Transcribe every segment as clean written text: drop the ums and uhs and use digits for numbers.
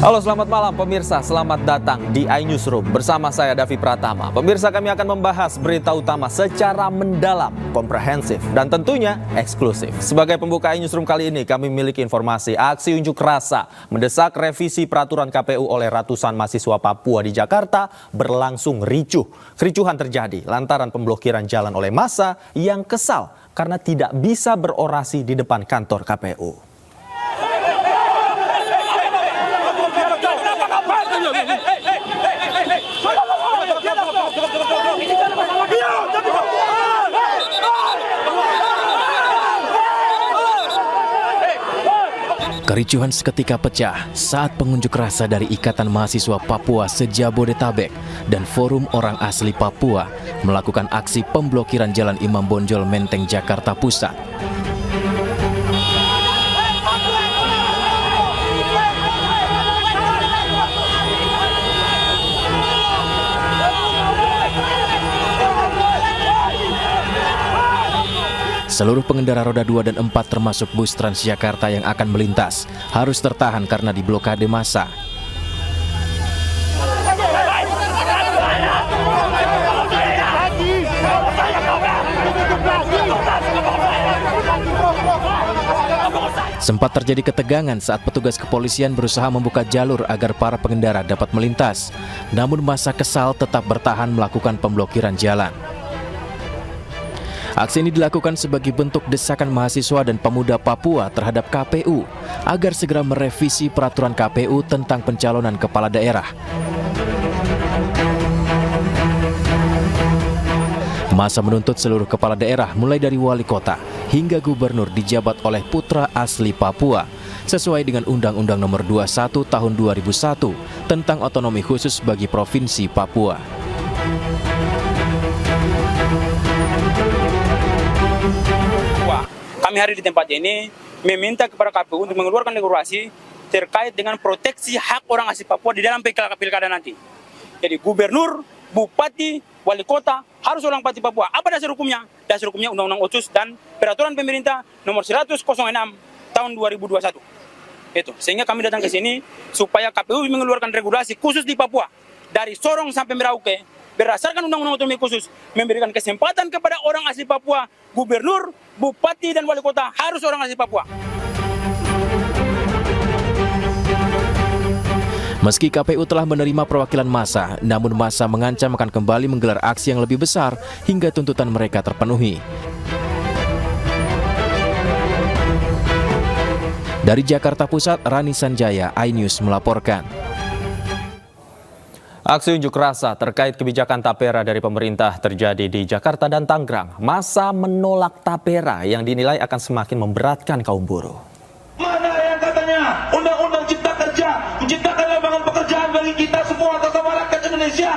Halo, selamat malam pemirsa, selamat datang di iNewsroom bersama saya Davi Pratama. Pemirsa, kami akan membahas berita utama secara mendalam, komprehensif, dan tentunya eksklusif. Sebagai pembuka iNewsroom kali ini, kami memiliki informasi aksi unjuk rasa mendesak revisi peraturan KPU oleh ratusan mahasiswa Papua di Jakarta berlangsung ricuh. Kericuhan terjadi lantaran pemblokiran jalan oleh massa yang kesal karena tidak bisa berorasi di depan kantor KPU. Kericuhan seketika pecah saat pengunjuk rasa dari Ikatan Mahasiswa Papua se-Jabodetabek dan Forum Orang Asli Papua melakukan aksi pemblokiran Jalan Imam Bonjol, Menteng, Jakarta Pusat. Seluruh pengendara roda 2 dan 4 termasuk bus Transjakarta yang akan melintas harus tertahan karena diblokade massa. Sempat terjadi ketegangan saat petugas kepolisian berusaha membuka jalur agar para pengendara dapat melintas. Namun massa kesal tetap bertahan melakukan pemblokiran jalan. Aksi ini dilakukan sebagai bentuk desakan mahasiswa dan pemuda Papua terhadap KPU agar segera merevisi peraturan KPU tentang pencalonan kepala daerah. Massa menuntut seluruh kepala daerah mulai dari wali kota hingga gubernur dijabat oleh putra asli Papua sesuai dengan Undang-Undang Nomor 21 Tahun 2001 tentang otonomi khusus bagi Provinsi Papua. Kami hari di tempat ini meminta kepada KPU untuk mengeluarkan regulasi terkait dengan proteksi hak orang asli Papua di dalam pilkada nanti. Jadi gubernur, bupati, wali kota harus orang asli Papua. Apa dasar hukumnya? Dasar hukumnya Undang-Undang Otsus dan Peraturan Pemerintah Nomor 106 Tahun 2021. Itu. Sehingga kami datang ke sini supaya KPU mengeluarkan regulasi khusus di Papua dari Sorong sampai Merauke. Berdasarkan Undang-Undang Otonomi Khusus, memberikan kesempatan kepada orang asli Papua, gubernur, bupati, dan wali kota harus orang asli Papua. Meski KPU telah menerima perwakilan massa, namun massa mengancam akan kembali menggelar aksi yang lebih besar hingga tuntutan mereka terpenuhi. Dari Jakarta Pusat, Rani Sanjaya, iNews melaporkan. Aksi unjuk rasa terkait kebijakan tapera dari pemerintah terjadi di Jakarta dan Tangerang. Massa menolak tapera yang dinilai akan semakin memberatkan kaum buruh. Mana yang katanya Undang-Undang Cipta Kerja menciptakan lapangan pekerjaan bagi kita semua atau sama rakyat Indonesia.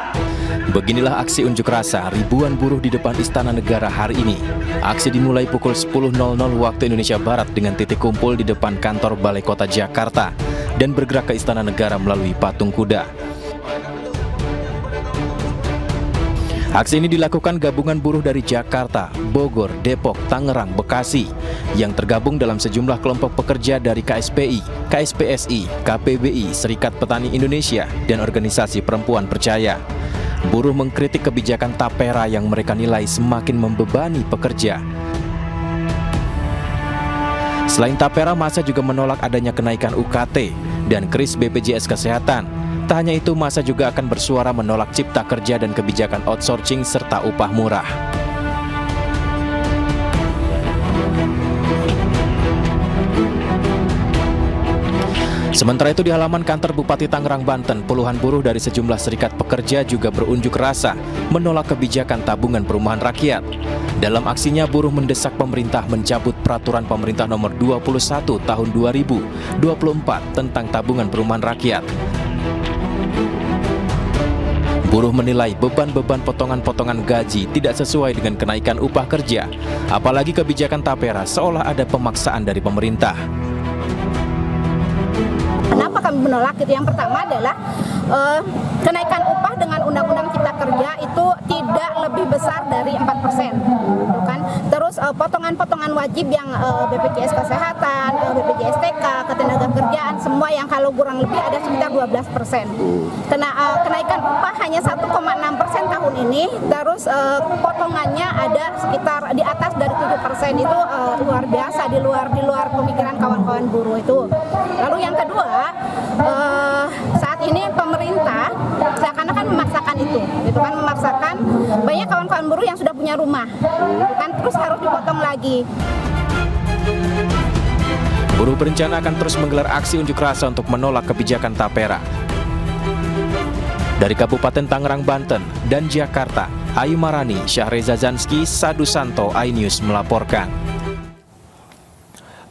Beginilah aksi unjuk rasa ribuan buruh di depan Istana Negara hari ini. Aksi dimulai pukul 10.00 waktu Indonesia Barat dengan titik kumpul di depan kantor Balai Kota Jakarta dan bergerak ke Istana Negara melalui patung kuda. Aksi ini dilakukan gabungan buruh dari Jakarta, Bogor, Depok, Tangerang, Bekasi yang tergabung dalam sejumlah kelompok pekerja dari KSPI, KSPSI, KPBI, Serikat Petani Indonesia, dan Organisasi Perempuan Percaya. Buruh mengkritik kebijakan tapera yang mereka nilai semakin membebani pekerja. Selain tapera, massa juga menolak adanya kenaikan UKT dan kris BPJS Kesehatan. Tak hanya itu, massa juga akan bersuara menolak cipta kerja dan kebijakan outsourcing serta upah murah. Sementara itu di halaman kantor Bupati Tangerang, Banten, puluhan buruh dari sejumlah serikat pekerja juga berunjuk rasa menolak kebijakan tabungan perumahan rakyat. Dalam aksinya, buruh mendesak pemerintah mencabut peraturan pemerintah nomor 21 tahun 2024 tentang tabungan perumahan rakyat. Buruh menilai beban-beban potongan-potongan gaji tidak sesuai dengan kenaikan upah kerja, apalagi kebijakan tapera seolah ada pemaksaan dari pemerintah. Kenapa kami menolak itu? Yang pertama adalah kenaikan upah dengan Undang-Undang Cipta Kerja itu tidak lebih besar dari 4%, gitu kan? Terus potongan-potongan wajib yang BPJS Kesehatan, BPJS TK, ketenaga pekerjaan semua yang kalau kurang lebih ada sekitar 12%. Kenaikan upah hanya 1,6% tahun ini, terus potongannya ada sekitar di atas dari 7%. Itu luar biasa, di luar pemikiran kawan-kawan buruh itu. Lalu yang kedua, saat ini pemerintah seakan-akan memaksakan itu, gitu kan, memaksakan banyak kawan-kawan buruh yang sudah punya rumah, gitu kan, terus harus dipotong lagi. Buruh berencana akan terus menggelar aksi unjuk rasa untuk menolak kebijakan Tapera. Dari Kabupaten Tangerang, Banten, dan Jakarta, Ayu Marani, Syahreza Zanski, Sadu Santo, iNews melaporkan.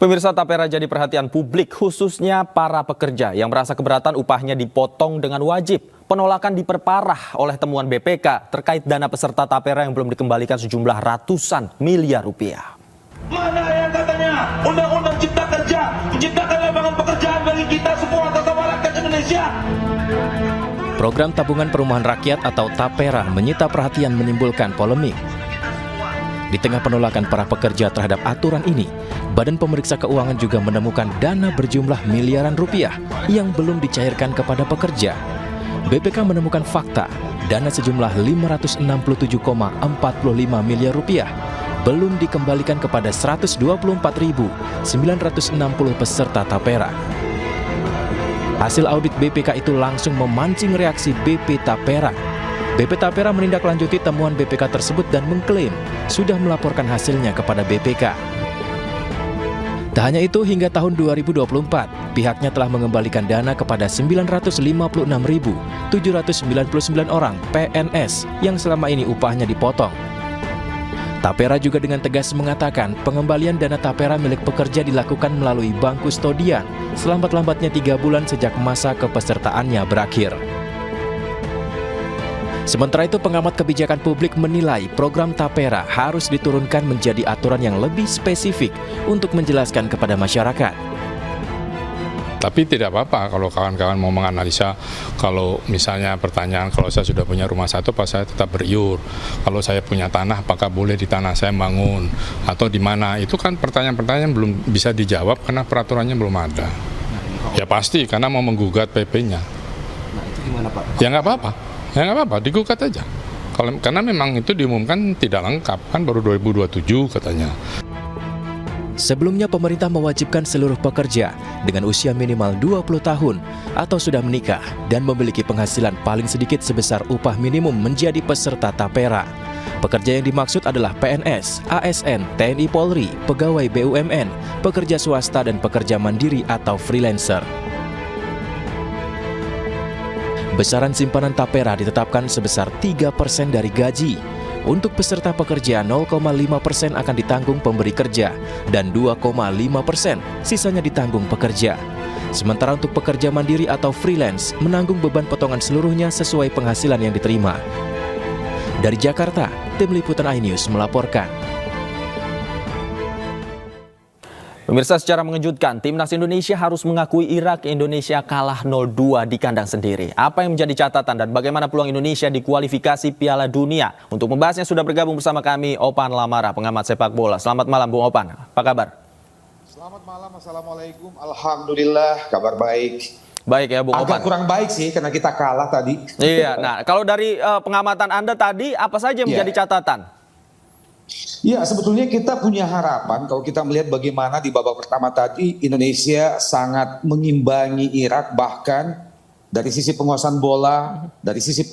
Pemirsa, Tapera jadi perhatian publik, khususnya para pekerja yang merasa keberatan upahnya dipotong dengan wajib. Penolakan diperparah oleh temuan BPK terkait dana peserta Tapera yang belum dikembalikan sejumlah ratusan miliar rupiah. Mana yang katanya undang-undang cipta kerja menciptakan lapangan pekerjaan bagi kita semua atas nama rakyat Indonesia. Program Tabungan Perumahan Rakyat atau Tapera menyita perhatian, menimbulkan polemik. Di tengah penolakan para pekerja terhadap aturan ini, Badan Pemeriksa Keuangan juga menemukan dana berjumlah miliaran rupiah yang belum dicairkan kepada pekerja. BPK menemukan fakta dana sejumlah 567,45 miliar rupiah belum dikembalikan kepada 124.960 peserta Tapera. Hasil audit BPK itu langsung memancing reaksi BP Tapera. BP Tapera menindaklanjuti temuan BPK tersebut dan mengklaim sudah melaporkan hasilnya kepada BPK. Tak hanya itu, hingga tahun 2024, pihaknya telah mengembalikan dana kepada 956.799 orang PNS yang selama ini upahnya dipotong. Tapera juga dengan tegas mengatakan pengembalian dana Tapera milik pekerja dilakukan melalui bank kustodian selambat-lambatnya 3 bulan sejak masa kepesertaannya berakhir. Sementara itu, pengamat kebijakan publik menilai program Tapera harus diturunkan menjadi aturan yang lebih spesifik untuk menjelaskan kepada masyarakat. Tapi tidak apa-apa kalau kawan-kawan mau menganalisa, kalau misalnya pertanyaan, kalau saya sudah punya rumah satu, apa saya tetap beriur? Kalau saya punya tanah, apakah boleh di tanah saya bangun? Atau di mana? Itu kan pertanyaan-pertanyaan belum bisa dijawab karena peraturannya belum ada. Ya pasti, karena mau menggugat PP-nya. Nah, itu gimana, Pak? Ya nggak apa-apa, digugat aja. Karena memang itu diumumkan tidak lengkap, kan baru 2027 katanya. Sebelumnya, pemerintah mewajibkan seluruh pekerja dengan usia minimal 20 tahun atau sudah menikah dan memiliki penghasilan paling sedikit sebesar upah minimum menjadi peserta Tapera. Pekerja yang dimaksud adalah PNS, ASN, TNI Polri, pegawai BUMN, pekerja swasta, dan pekerja mandiri atau freelancer. Besaran simpanan Tapera ditetapkan sebesar 3% dari gaji. Untuk peserta pekerja, 0,5% akan ditanggung pemberi kerja dan 2,5% sisanya ditanggung pekerja. Sementara untuk pekerja mandiri atau freelance menanggung beban potongan seluruhnya sesuai penghasilan yang diterima. Dari Jakarta, tim liputan iNews melaporkan. Pemirsa, secara mengejutkan, Timnas Indonesia harus mengakui Irak Indonesia kalah 0-2 di kandang sendiri. Apa yang menjadi catatan dan bagaimana peluang Indonesia di kualifikasi Piala Dunia? Untuk membahasnya sudah bergabung bersama kami Opan Lamara, pengamat sepak bola. Selamat malam, Bung Opan. Apa kabar? Selamat malam, Assalamualaikum. Alhamdulillah, kabar baik. Baik ya, Bung Opan. Agak kurang baik sih, karena kita kalah tadi. Iya, nah kalau dari pengamatan Anda tadi, apa saja yang menjadi catatan? Ya, sebetulnya kita punya harapan kalau kita melihat bagaimana di babak pertama tadi Indonesia sangat mengimbangi Irak, bahkan dari sisi penguasaan bola, dari sisi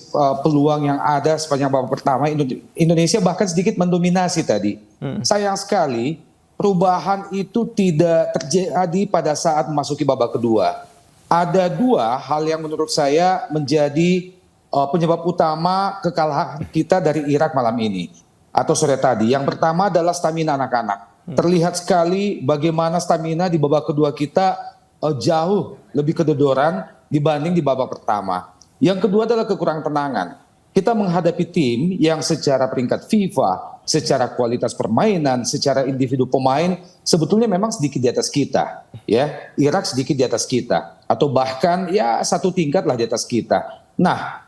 peluang yang ada sepanjang babak pertama, Indonesia bahkan sedikit mendominasi tadi. Sayang sekali perubahan itu tidak terjadi pada saat memasuki babak kedua. Ada 2 hal yang menurut saya menjadi penyebab utama kekalahan kita dari Irak malam ini atau sore tadi. Yang pertama adalah stamina anak-anak. Terlihat sekali bagaimana stamina di babak kedua kita jauh lebih kedodoran dibanding di babak pertama. Yang kedua adalah kekurangan tenangan. Kita menghadapi tim yang secara peringkat FIFA, secara kualitas permainan, secara individu pemain sebetulnya memang sedikit di atas kita, ya. Irak sedikit di atas kita, atau bahkan ya 1 tingkat lah di atas kita. Nah,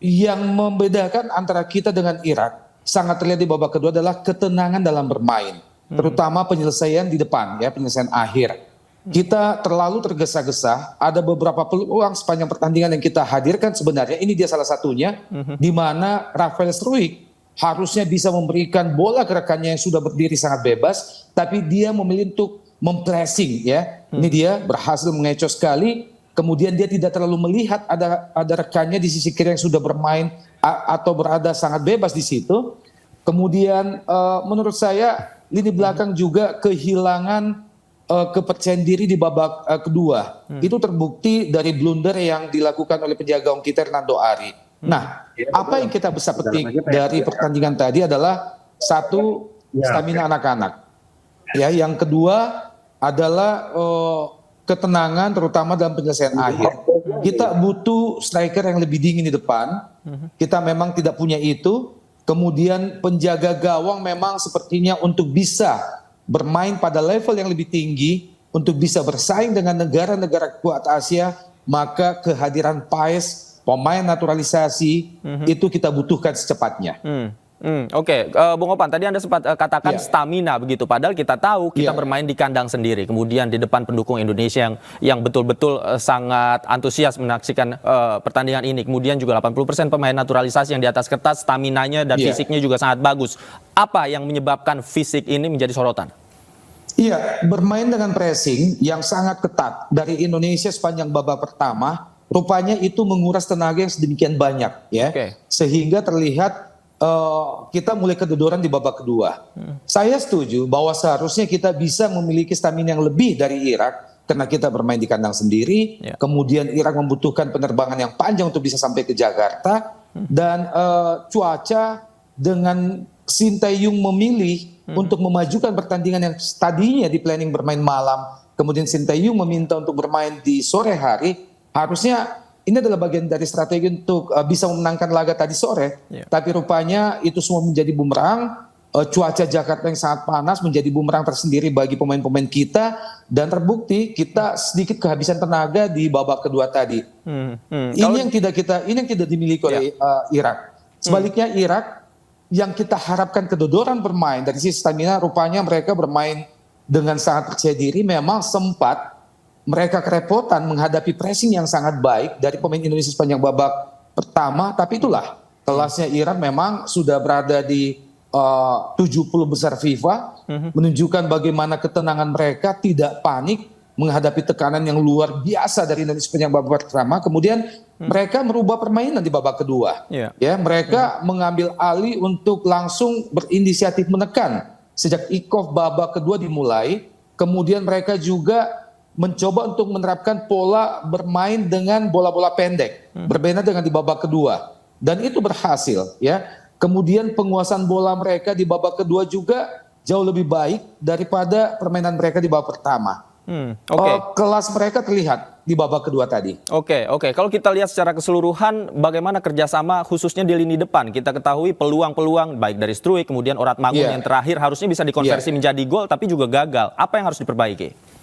yang membedakan antara kita dengan Irak sangat terlihat di babak kedua adalah ketenangan dalam bermain, terutama penyelesaian di depan, ya, penyelesaian akhir. Kita terlalu tergesa-gesa, ada beberapa peluang sepanjang pertandingan yang kita hadirkan sebenarnya, ini dia salah satunya, di mana Rafael Struijk harusnya bisa memberikan bola ke rekannya yang sudah berdiri sangat bebas, tapi dia memilih untuk mempressing ya. Ini dia berhasil mengecoh sekali, kemudian dia tidak terlalu melihat ada rekannya di sisi kiri yang sudah bermain atau berada sangat bebas di situ. Kemudian menurut saya lini belakang juga kehilangan kepercayaan diri di babak kedua. Itu terbukti dari blunder yang dilakukan oleh penjaga gawang kita Hernando Ari. Nah, apa yang kita bisa petik dari pertandingan tadi adalah satu, stamina anak-anak. Ya, yang kedua adalah ketenangan terutama dalam penyelesaian akhir. Kita butuh striker yang lebih dingin di depan. Kita memang tidak punya itu. Kemudian penjaga gawang memang sepertinya untuk bisa bermain pada level yang lebih tinggi, untuk bisa bersaing dengan negara-negara kuat Asia, maka kehadiran Paes, pemain naturalisasi, itu kita butuhkan secepatnya. Oke, Bung Opan, tadi Anda sempat katakan stamina begitu, padahal kita tahu kita bermain di kandang sendiri, kemudian di depan pendukung Indonesia yang betul-betul sangat antusias menyaksikan pertandingan ini, kemudian juga 80% pemain naturalisasi yang di atas kertas, staminanya dan fisiknya juga sangat bagus. Apa yang menyebabkan fisik ini menjadi sorotan? Iya, bermain dengan pressing yang sangat ketat dari Indonesia sepanjang babak pertama, rupanya itu menguras tenaga yang sedemikian banyak, ya, sehingga terlihat kita mulai kedodoran di babak kedua. Saya setuju bahwa seharusnya kita bisa memiliki stamina yang lebih dari Irak karena kita bermain di kandang sendiri. Kemudian Irak membutuhkan penerbangan yang panjang untuk bisa sampai ke Jakarta, dan cuaca dengan Sintayong memilih untuk memajukan pertandingan yang tadinya di planning bermain malam, kemudian Sintayong meminta untuk bermain di sore hari. Harusnya ini adalah bagian dari strategi untuk bisa memenangkan laga tadi sore, tapi rupanya itu semua menjadi bumerang. Cuaca Jakarta yang sangat panas menjadi bumerang tersendiri bagi pemain-pemain kita, dan terbukti kita sedikit kehabisan tenaga di babak kedua tadi. Ini yang tidak dimiliki oleh Irak. Sebaliknya Irak yang kita harapkan kedodoran bermain dari sisi stamina, rupanya mereka bermain dengan sangat percaya diri. Memang sempat mereka kerepotan menghadapi pressing yang sangat baik dari pemain Indonesia sepanjang babak pertama, tapi itulah kelasnya Irak memang sudah berada di 70 besar FIFA, menunjukkan bagaimana ketenangan mereka, tidak panik menghadapi tekanan yang luar biasa dari Indonesia sepanjang babak pertama. Kemudian mereka merubah permainan di babak kedua. Ya, mereka mengambil alih untuk langsung berinisiatif menekan sejak kick-off babak kedua dimulai. Kemudian mereka juga mencoba untuk menerapkan pola bermain dengan bola-bola pendek, berbeda dengan di babak kedua, dan itu berhasil. Ya, kemudian penguasaan bola mereka di babak kedua juga jauh lebih baik daripada permainan mereka di babak pertama. Kelas mereka terlihat di babak kedua tadi. Oke. Kalau kita lihat secara keseluruhan, bagaimana kerjasama khususnya di lini depan? Kita ketahui peluang-peluang baik dari Struijk, kemudian Orat Mangun yang terakhir harusnya bisa dikonversi menjadi gol, tapi juga gagal. Apa yang harus diperbaiki?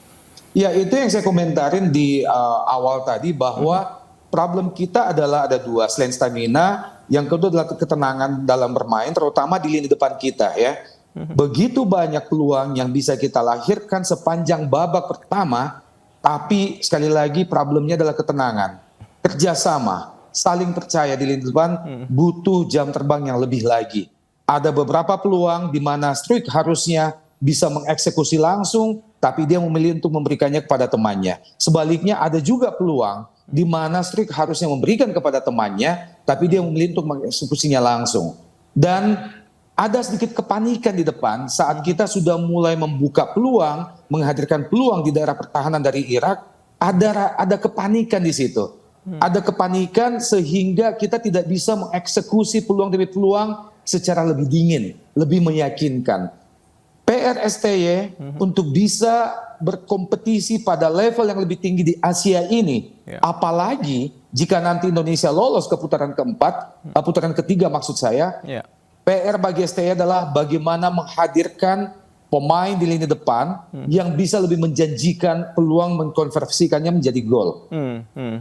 Ya, itu yang saya komentarin di awal tadi, bahwa problem kita adalah ada dua, selain stamina, yang kedua adalah ketenangan dalam bermain, terutama di lini depan kita, ya. Begitu banyak peluang yang bisa kita lahirkan sepanjang babak pertama, tapi sekali lagi problemnya adalah ketenangan, kerjasama, saling percaya di lini depan, butuh jam terbang yang lebih lagi. Ada beberapa peluang di mana Struijk harusnya bisa mengeksekusi langsung, tapi dia memilih untuk memberikannya kepada temannya. Sebaliknya ada juga peluang di mana Struijk harusnya memberikan kepada temannya, tapi dia memilih untuk mengeksekusinya langsung. Dan ada sedikit kepanikan di depan saat kita sudah mulai membuka peluang, menghadirkan peluang di daerah pertahanan dari Irak. Ada kepanikan di situ. Ada kepanikan sehingga kita tidak bisa mengeksekusi peluang demi peluang secara lebih dingin, lebih meyakinkan. PR STY untuk bisa berkompetisi pada level yang lebih tinggi di Asia ini, apalagi jika nanti Indonesia lolos ke putaran keempat, putaran ketiga maksud saya. PR bagi STY adalah bagaimana menghadirkan pemain di lini depan yang bisa lebih menjanjikan peluang mengkonversikannya menjadi gol.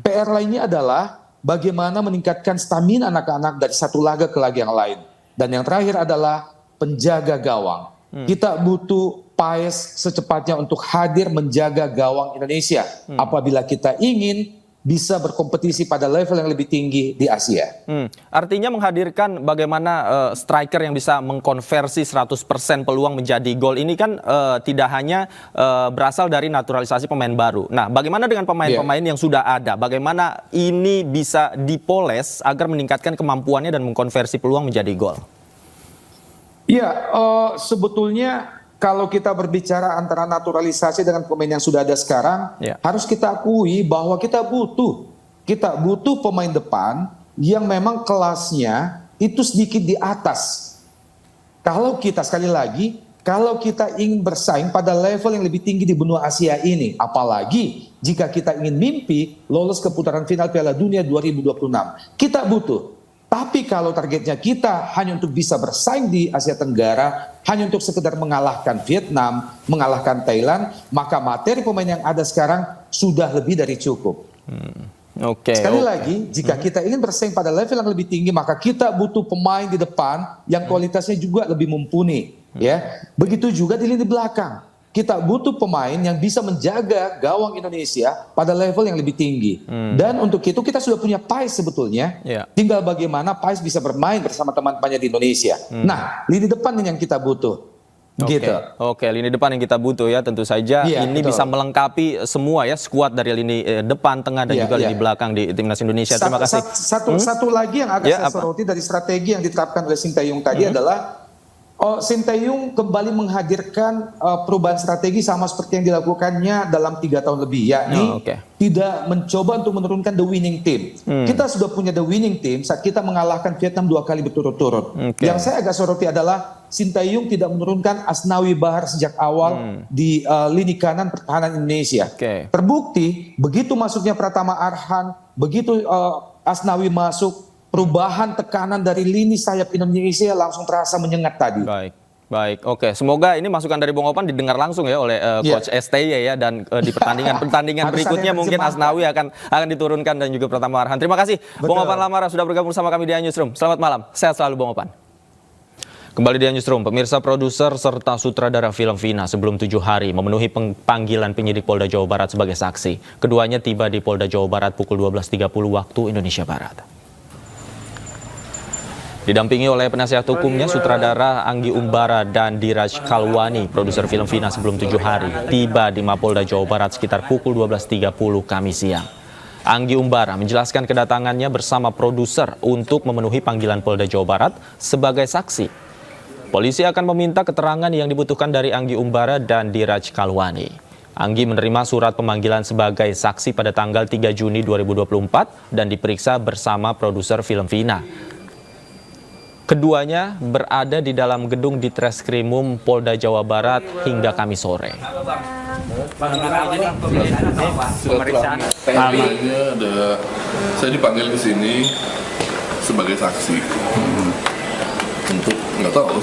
PR lainnya adalah bagaimana meningkatkan stamina anak-anak dari satu laga ke laga yang lain. Dan yang terakhir adalah penjaga gawang. Kita butuh Paes secepatnya untuk hadir menjaga gawang Indonesia apabila kita ingin bisa berkompetisi pada level yang lebih tinggi di Asia. Artinya menghadirkan bagaimana striker yang bisa mengkonversi 100% peluang menjadi gol ini kan tidak hanya berasal dari naturalisasi pemain baru. Nah, bagaimana dengan pemain-pemain yang sudah ada? Bagaimana ini bisa dipoles agar meningkatkan kemampuannya dan mengkonversi peluang menjadi gol? Ya, sebetulnya kalau kita berbicara antara naturalisasi dengan pemain yang sudah ada sekarang, harus kita akui bahwa kita butuh pemain depan yang memang kelasnya itu sedikit di atas. Kalau kita sekali lagi, kalau kita ingin bersaing pada level yang lebih tinggi di benua Asia ini, apalagi jika kita ingin mimpi lolos ke putaran final Piala Dunia 2026, kita butuh. Tapi kalau targetnya kita hanya untuk bisa bersaing di Asia Tenggara, hanya untuk sekedar mengalahkan Vietnam, mengalahkan Thailand, maka materi pemain yang ada sekarang sudah lebih dari cukup. Sekali lagi, jika kita ingin bersaing pada level yang lebih tinggi, maka kita butuh pemain di depan yang kualitasnya juga lebih mumpuni. Ya, begitu juga di lini belakang. Kita butuh pemain yang bisa menjaga gawang Indonesia pada level yang lebih tinggi. Dan untuk itu kita sudah punya Paes sebetulnya. Tinggal bagaimana Paes bisa bermain bersama teman-temannya di Indonesia. Nah, lini depan yang kita butuh. Oke, lini depan yang kita butuh ya tentu saja ini bisa melengkapi semua ya skuad dari lini depan, tengah dan juga lini belakang di timnas Indonesia. Terima kasih. Satu lagi yang agak saya soroti dari strategi yang diterapkan oleh Sintayong tadi adalah Sintayong kembali menghadirkan perubahan strategi sama seperti yang dilakukannya dalam 3 tahun lebih, yakni tidak mencoba untuk menurunkan the winning team. Kita sudah punya the winning team saat kita mengalahkan Vietnam 2 kali berturut-turut. Yang saya agak soroti adalah Sintayong tidak menurunkan Asnawi Bahar sejak awal di lini kanan pertahanan Indonesia. Terbukti begitu masuknya Pratama Arhan, begitu Asnawi masuk, perubahan tekanan dari lini sayap Indonesia langsung terasa menyengat tadi. Baik, oke. Semoga ini masukan dari Bung Opan didengar langsung ya oleh Coach STY ya, dan di pertandingan berikutnya mungkin Asnawi akan diturunkan dan juga Pratama Arhan. Terima kasih Bung Opan Lamara sudah bergabung bersama kami di iNewsroom. Selamat malam, sehat selalu Bung Opan. Kembali di iNewsroom, pemirsa, produser serta sutradara film Vina sebelum 7 hari memenuhi panggilan penyidik Polda Jawa Barat sebagai saksi. Keduanya tiba di Polda Jawa Barat pukul 12.30 waktu Indonesia Barat. Didampingi oleh penasihat hukumnya, sutradara Anggi Umbara dan Diraj Kalwani, produser film Vina sebelum 7 hari, tiba di Mapolda Jawa Barat sekitar pukul 12.30 Kamis siang. Anggi Umbara menjelaskan kedatangannya bersama produser untuk memenuhi panggilan Polda Jawa Barat sebagai saksi. Polisi akan meminta keterangan yang dibutuhkan dari Anggi Umbara dan Diraj Kalwani. Anggi menerima surat pemanggilan sebagai saksi pada tanggal 3 Juni 2024 dan diperiksa bersama produser film Vina. Keduanya berada di dalam gedung di Treskrimum Polda Jawa Barat hingga Kamis sore. Saya dipanggil ke sini sebagai saksi untuk nggak tahu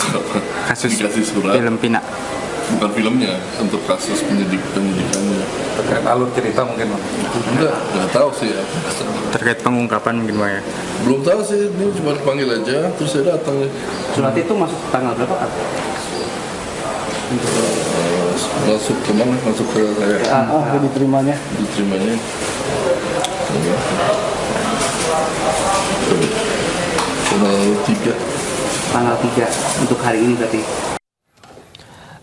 kasus dikasih surat film Vina, bukan filmnya, untuk kasus penyidikannya. Terkait alur cerita mungkin nggak tahu sih ya. Terkait pengungkapan mungkin Pak ya? Belum tahu sih, ini cuma dipanggil aja, terus saya datang. Surat itu masuk tanggal berapa Pak? Masuk ke mana? Masuk ke saya. Diterimanya? Diterimanya. Tanggal 3 untuk hari ini berarti.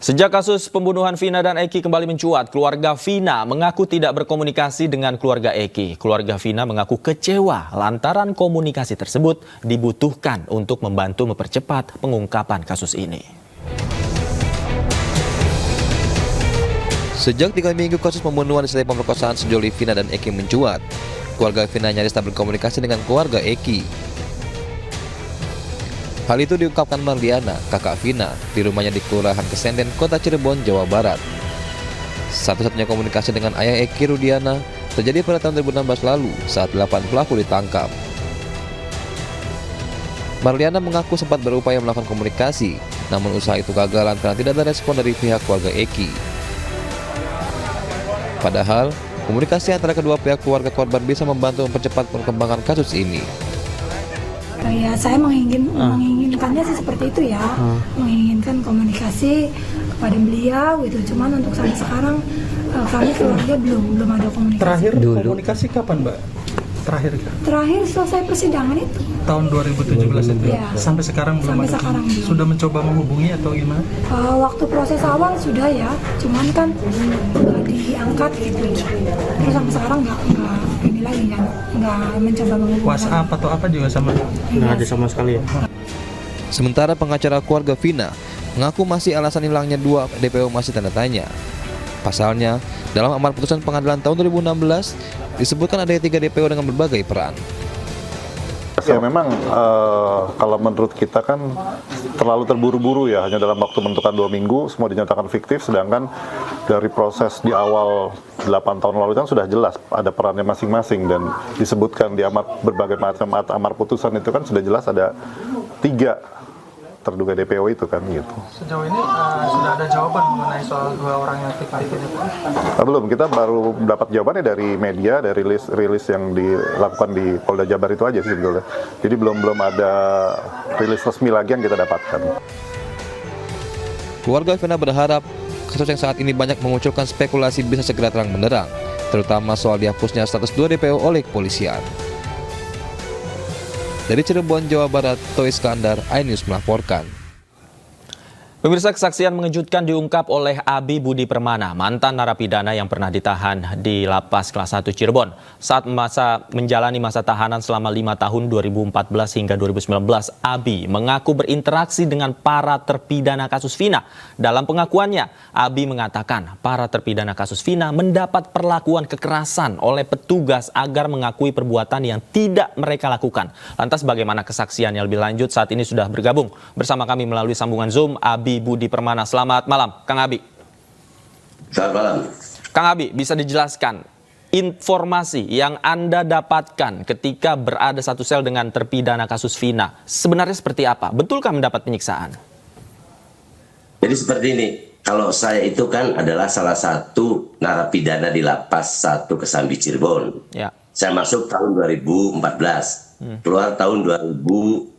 Sejak kasus pembunuhan Vina dan Eki kembali mencuat, keluarga Vina mengaku tidak berkomunikasi dengan keluarga Eki. Keluarga Vina mengaku kecewa lantaran komunikasi tersebut dibutuhkan untuk membantu mempercepat pengungkapan kasus ini. Sejak 3 minggu kasus pembunuhan disertai pemerkosaan sejoli Vina dan Eki mencuat, keluarga Vina nyaris tak berkomunikasi dengan keluarga Eki. Hal itu diungkapkan Marliana, kakak Vina, di rumahnya di Kelurahan Kesenden, Kota Cirebon, Jawa Barat. Satu-satunya komunikasi dengan ayah Eki, Rudiana, terjadi pada tahun 2016 lalu saat 8 pelaku ditangkap. Marliana mengaku sempat berupaya melakukan komunikasi, namun usaha itu gagal lantaran tidak ada respon dari pihak keluarga Eki. Padahal, komunikasi antara kedua pihak keluarga korban bisa membantu mempercepat perkembangan kasus ini. Ya saya menginginkannya sih seperti itu ya, menginginkan komunikasi kepada beliau gitu. Cuman untuk sampai sekarang kami keluarga belum ada komunikasi. Terakhir komunikasi kapan, Mbak? Terakhir selesai persidangan itu tahun 2017 itu. Ya. Sampai sekarang belum ada. Sekarang belum. Sudah mencoba menghubungi atau gimana? Waktu proses awal sudah ya, cuman kan nggak diangkat gitu. Terus sampai sekarang nggak mencoba menghubungi. WhatsApp atau apa juga sama? Nggak ada sama sekali ya. Sementara pengacara keluarga Vina mengaku masih alasan hilangnya 2 DPO masih tanda tanya. Pasalnya, dalam amar putusan pengadilan tahun 2016 disebutkan ada 3 DPO dengan berbagai peran. Ya memang kalau menurut kita kan terlalu terburu-buru ya, hanya dalam waktu menentukan 2 minggu semua dinyatakan fiktif, sedangkan dari proses di awal 8 tahun lalu kan sudah jelas ada perannya masing-masing dan disebutkan di berbagai macam amar putusan itu kan sudah jelas ada 3 terduga DPO itu kan gitu. Sejauh ini sudah ada jawaban mengenai soal 2 orang yang fiktif ini? Belum, kita baru dapat jawabannya dari media, dari rilis yang dilakukan di Polda Jabar itu aja sih sebetulnya. Jadi belum ada rilis resmi lagi yang kita dapatkan. Keluarga Vina berharap kasus yang saat ini banyak memunculkan spekulasi bisa segera terang benderang, terutama soal dihapusnya status 2 DPO oleh kepolisian. Dari Cirebon, Jawa Barat, Toy Iskandar, iNews melaporkan. Pemirsa, kesaksian mengejutkan diungkap oleh Abi Budi Permana, mantan narapidana yang pernah ditahan di Lapas Kelas 1 Cirebon. Saat menjalani masa tahanan selama 5 tahun 2014 hingga 2019, Abi mengaku berinteraksi dengan para terpidana kasus Vina. Dalam pengakuannya, Abi mengatakan para terpidana kasus Vina mendapat perlakuan kekerasan oleh petugas agar mengakui perbuatan yang tidak mereka lakukan. Lantas bagaimana kesaksiannya lebih lanjut? Saat ini sudah bergabung bersama kami melalui sambungan Zoom Abi Budi Permana. Selamat malam, Kang Abi. Selamat malam. Kang Abi, bisa dijelaskan informasi yang Anda dapatkan ketika berada satu sel dengan terpidana kasus Vina sebenarnya seperti apa? Betulkah mendapat penyiksaan? Jadi seperti ini, kalau saya itu kan adalah salah satu narapidana di Lapas 1 Kesambi Cirebon. Ya. Saya masuk tahun 2014, keluar tahun 2019,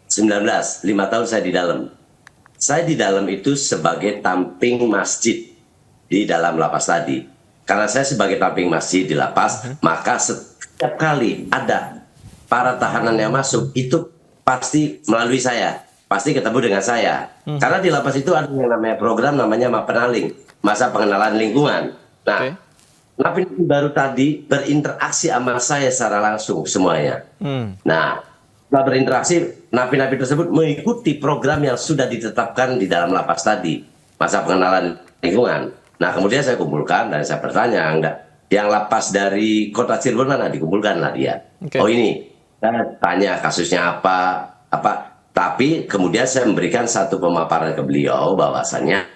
5 tahun saya di dalam. Saya di dalam itu sebagai tamping masjid di dalam lapas tadi. Karena saya sebagai tamping masjid di lapas, maka setiap kali ada para tahanan yang masuk, itu pasti melalui saya, pasti ketemu dengan saya. Karena di lapas itu ada yang namanya program namanya Mapenaling, masa pengenalan lingkungan. Nah, napi-napi baru tadi berinteraksi sama saya secara langsung semuanya. Nah, setelah berinteraksi, napi-napi tersebut mengikuti program yang sudah ditetapkan di dalam lapas tadi, masa pengenalan lingkungan. Nah, kemudian saya kumpulkan dan saya bertanya, yang lapas dari kota Cirebon mana? Dikumpulkan lah dia. Oh ini, saya tanya kasusnya apa. Tapi kemudian saya memberikan satu pemaparan ke beliau bahwasannya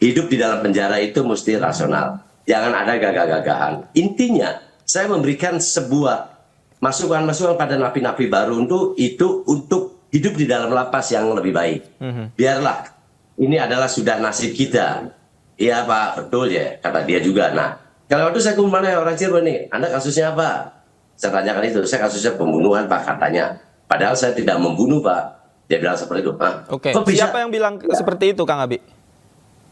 hidup di dalam penjara itu mesti rasional. Jangan ada gagah-gagahan. Intinya, saya memberikan sebuah masukan-masukan pada napi-napi baru untuk hidup di dalam lapas yang lebih baik. Biarlah, ini adalah sudah nasib kita. Iya Pak, betul ya, kata dia juga. Nah, kalau waktu saya kumpul orang Cirebon nih, Anda kasusnya apa? Saya tanyakan itu, saya kasusnya pembunuhan Pak, katanya. Padahal saya tidak membunuh Pak. Dia bilang seperti itu. Oke, siapa yang bilang seperti itu Kang Abi?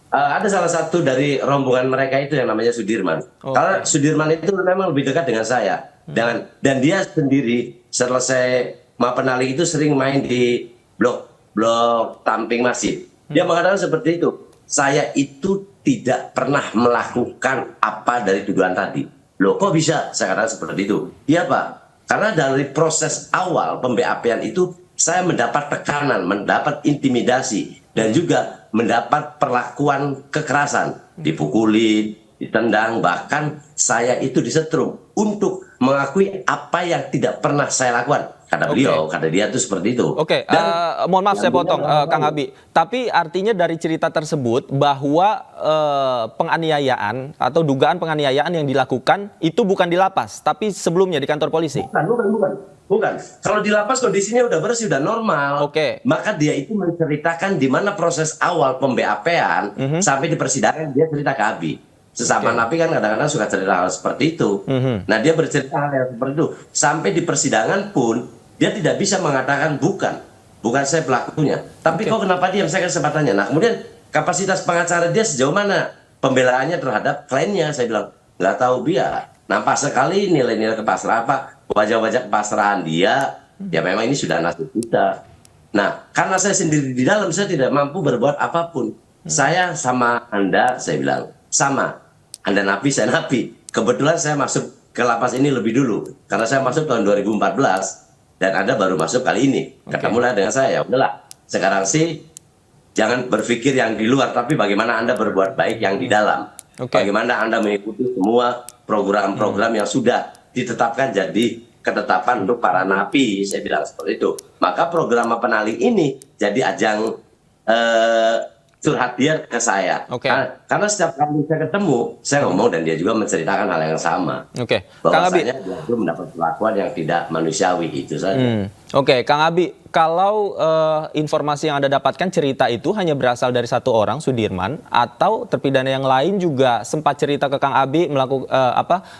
Ada salah satu dari rombongan mereka itu yang namanya Sudirman. Karena Sudirman itu memang lebih dekat dengan saya. Dan dia sendiri selesai Mapenaling itu sering main di blok tamping masjid. Dia mengatakan seperti itu. Saya itu tidak pernah melakukan apa dari tuduhan tadi. Loh kok bisa? Saya katakan seperti itu. Iya Pak. Karena dari proses awal pem-BAP-an itu saya mendapat tekanan, mendapat intimidasi, dan juga mendapat perlakuan kekerasan. Dipukuli, ditendang, bahkan saya itu disetrum untuk mengakui apa yang tidak pernah saya lakukan. Kata beliau, kata dia itu seperti itu. Mohon maaf saya potong Kang Abi. Tapi artinya dari cerita tersebut bahwa penganiayaan atau dugaan penganiayaan yang dilakukan itu bukan di lapas, tapi sebelumnya di kantor polisi? Bukan. Kalau di lapas kondisinya udah bersih, udah normal. Maka dia itu menceritakan di mana proses awal pem-BAP-an sampai di persidangan dia cerita ke Abi. Sesama napi kan kadang-kadang suka cerita hal seperti itu. Nah, dia bercerita hal yang seperti itu. Sampai di persidangan pun, dia tidak bisa mengatakan bukan saya pelakunya. Tapi kok kenapa diam? Saya kan sempat tanya. Nah, kemudian kapasitas pengacara dia sejauh mana pembelaannya terhadap kliennya? Saya bilang, nggak tahu biar. Nampak sekali nilai-nilai kepasrahan, wajah-wajah kepasrahan dia, ya memang ini sudah nasib kita. Nah, karena saya sendiri di dalam, saya tidak mampu berbuat apapun. Saya sama Anda, saya bilang, sama. Anda napi, saya napi. Kebetulan saya masuk ke lapas ini lebih dulu. Karena saya masuk tahun 2014, dan Anda baru masuk kali ini. Ketemulah dengan saya, ya udahlah. Sekarang sih, jangan berpikir yang di luar, tapi bagaimana Anda berbuat baik yang di dalam. Bagaimana Anda mengikuti semua program-program yang sudah ditetapkan jadi ketetapan untuk para napi, saya bilang seperti itu. Maka program penali ini jadi ajang curhat dia ke saya. Karena setiap kali saya ketemu, saya ngomong dan dia juga menceritakan hal yang sama. Bahwasanya dia itu mendapat perlakuan yang tidak manusiawi, itu saja. Kang Abi, kalau informasi yang Anda dapatkan cerita itu hanya berasal dari satu orang, Sudirman, atau terpidana yang lain juga sempat cerita ke Kang Abi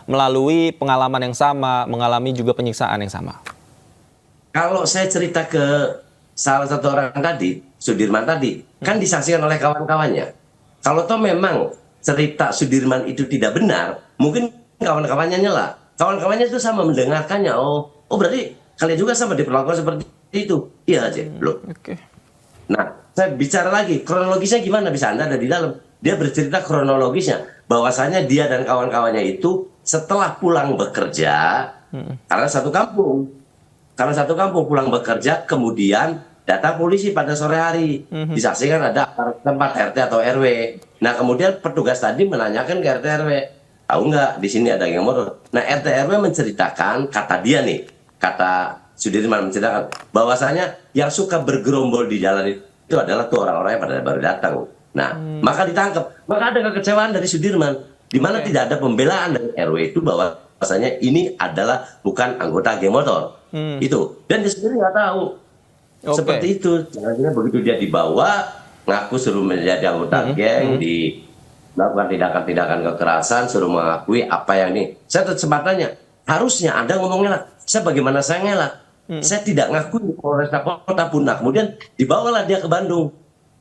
melalui pengalaman yang sama, mengalami juga penyiksaan yang sama? Kalau saya cerita ke salah satu orang tadi, Sudirman tadi, kan disaksikan oleh kawan-kawannya. Kalau toh memang cerita Sudirman itu tidak benar, mungkin kawan-kawannya nyela. Kawan-kawannya itu sama mendengarkannya. Oh berarti kalian juga sama diperlakukan seperti itu. Iya aja, loh. Nah, saya bicara lagi, kronologisnya gimana? Bisa Anda ada di dalam. Dia bercerita kronologisnya, bahwasanya dia dan kawan-kawannya itu setelah pulang bekerja, karena satu kampung pulang bekerja, kemudian datang polisi pada sore hari, disaksikan ada tempat RT atau RW. Nah, kemudian petugas tadi menanyakan ke RT RW, tahu nggak di sini ada geng motor? Nah, RT RW menceritakan, kata dia nih, kata Sudirman menceritakan bahwasanya yang suka bergerombol di jalan itu adalah tuh orang-orang yang pada baru datang. Nah, maka ditangkap. Maka ada kekecewaan dari Sudirman, di mana tidak ada pembelaan dari RW itu bahwasanya ini adalah bukan anggota geng motor. Itu. Dan dia sendiri nggak tahu. Seperti itu. Karena begitu dia dibawa, ngaku suruh menjadi anggota geng, melakukan tindakan-tindakan kekerasan, suruh mengakui apa yang ini. Saya sempat tanya, harusnya Anda ngomong ngelak. Saya bagaimana saya ngelak? Saya tidak ngaku di Polresta Kota Punah. Kemudian dibawalah dia ke Bandung,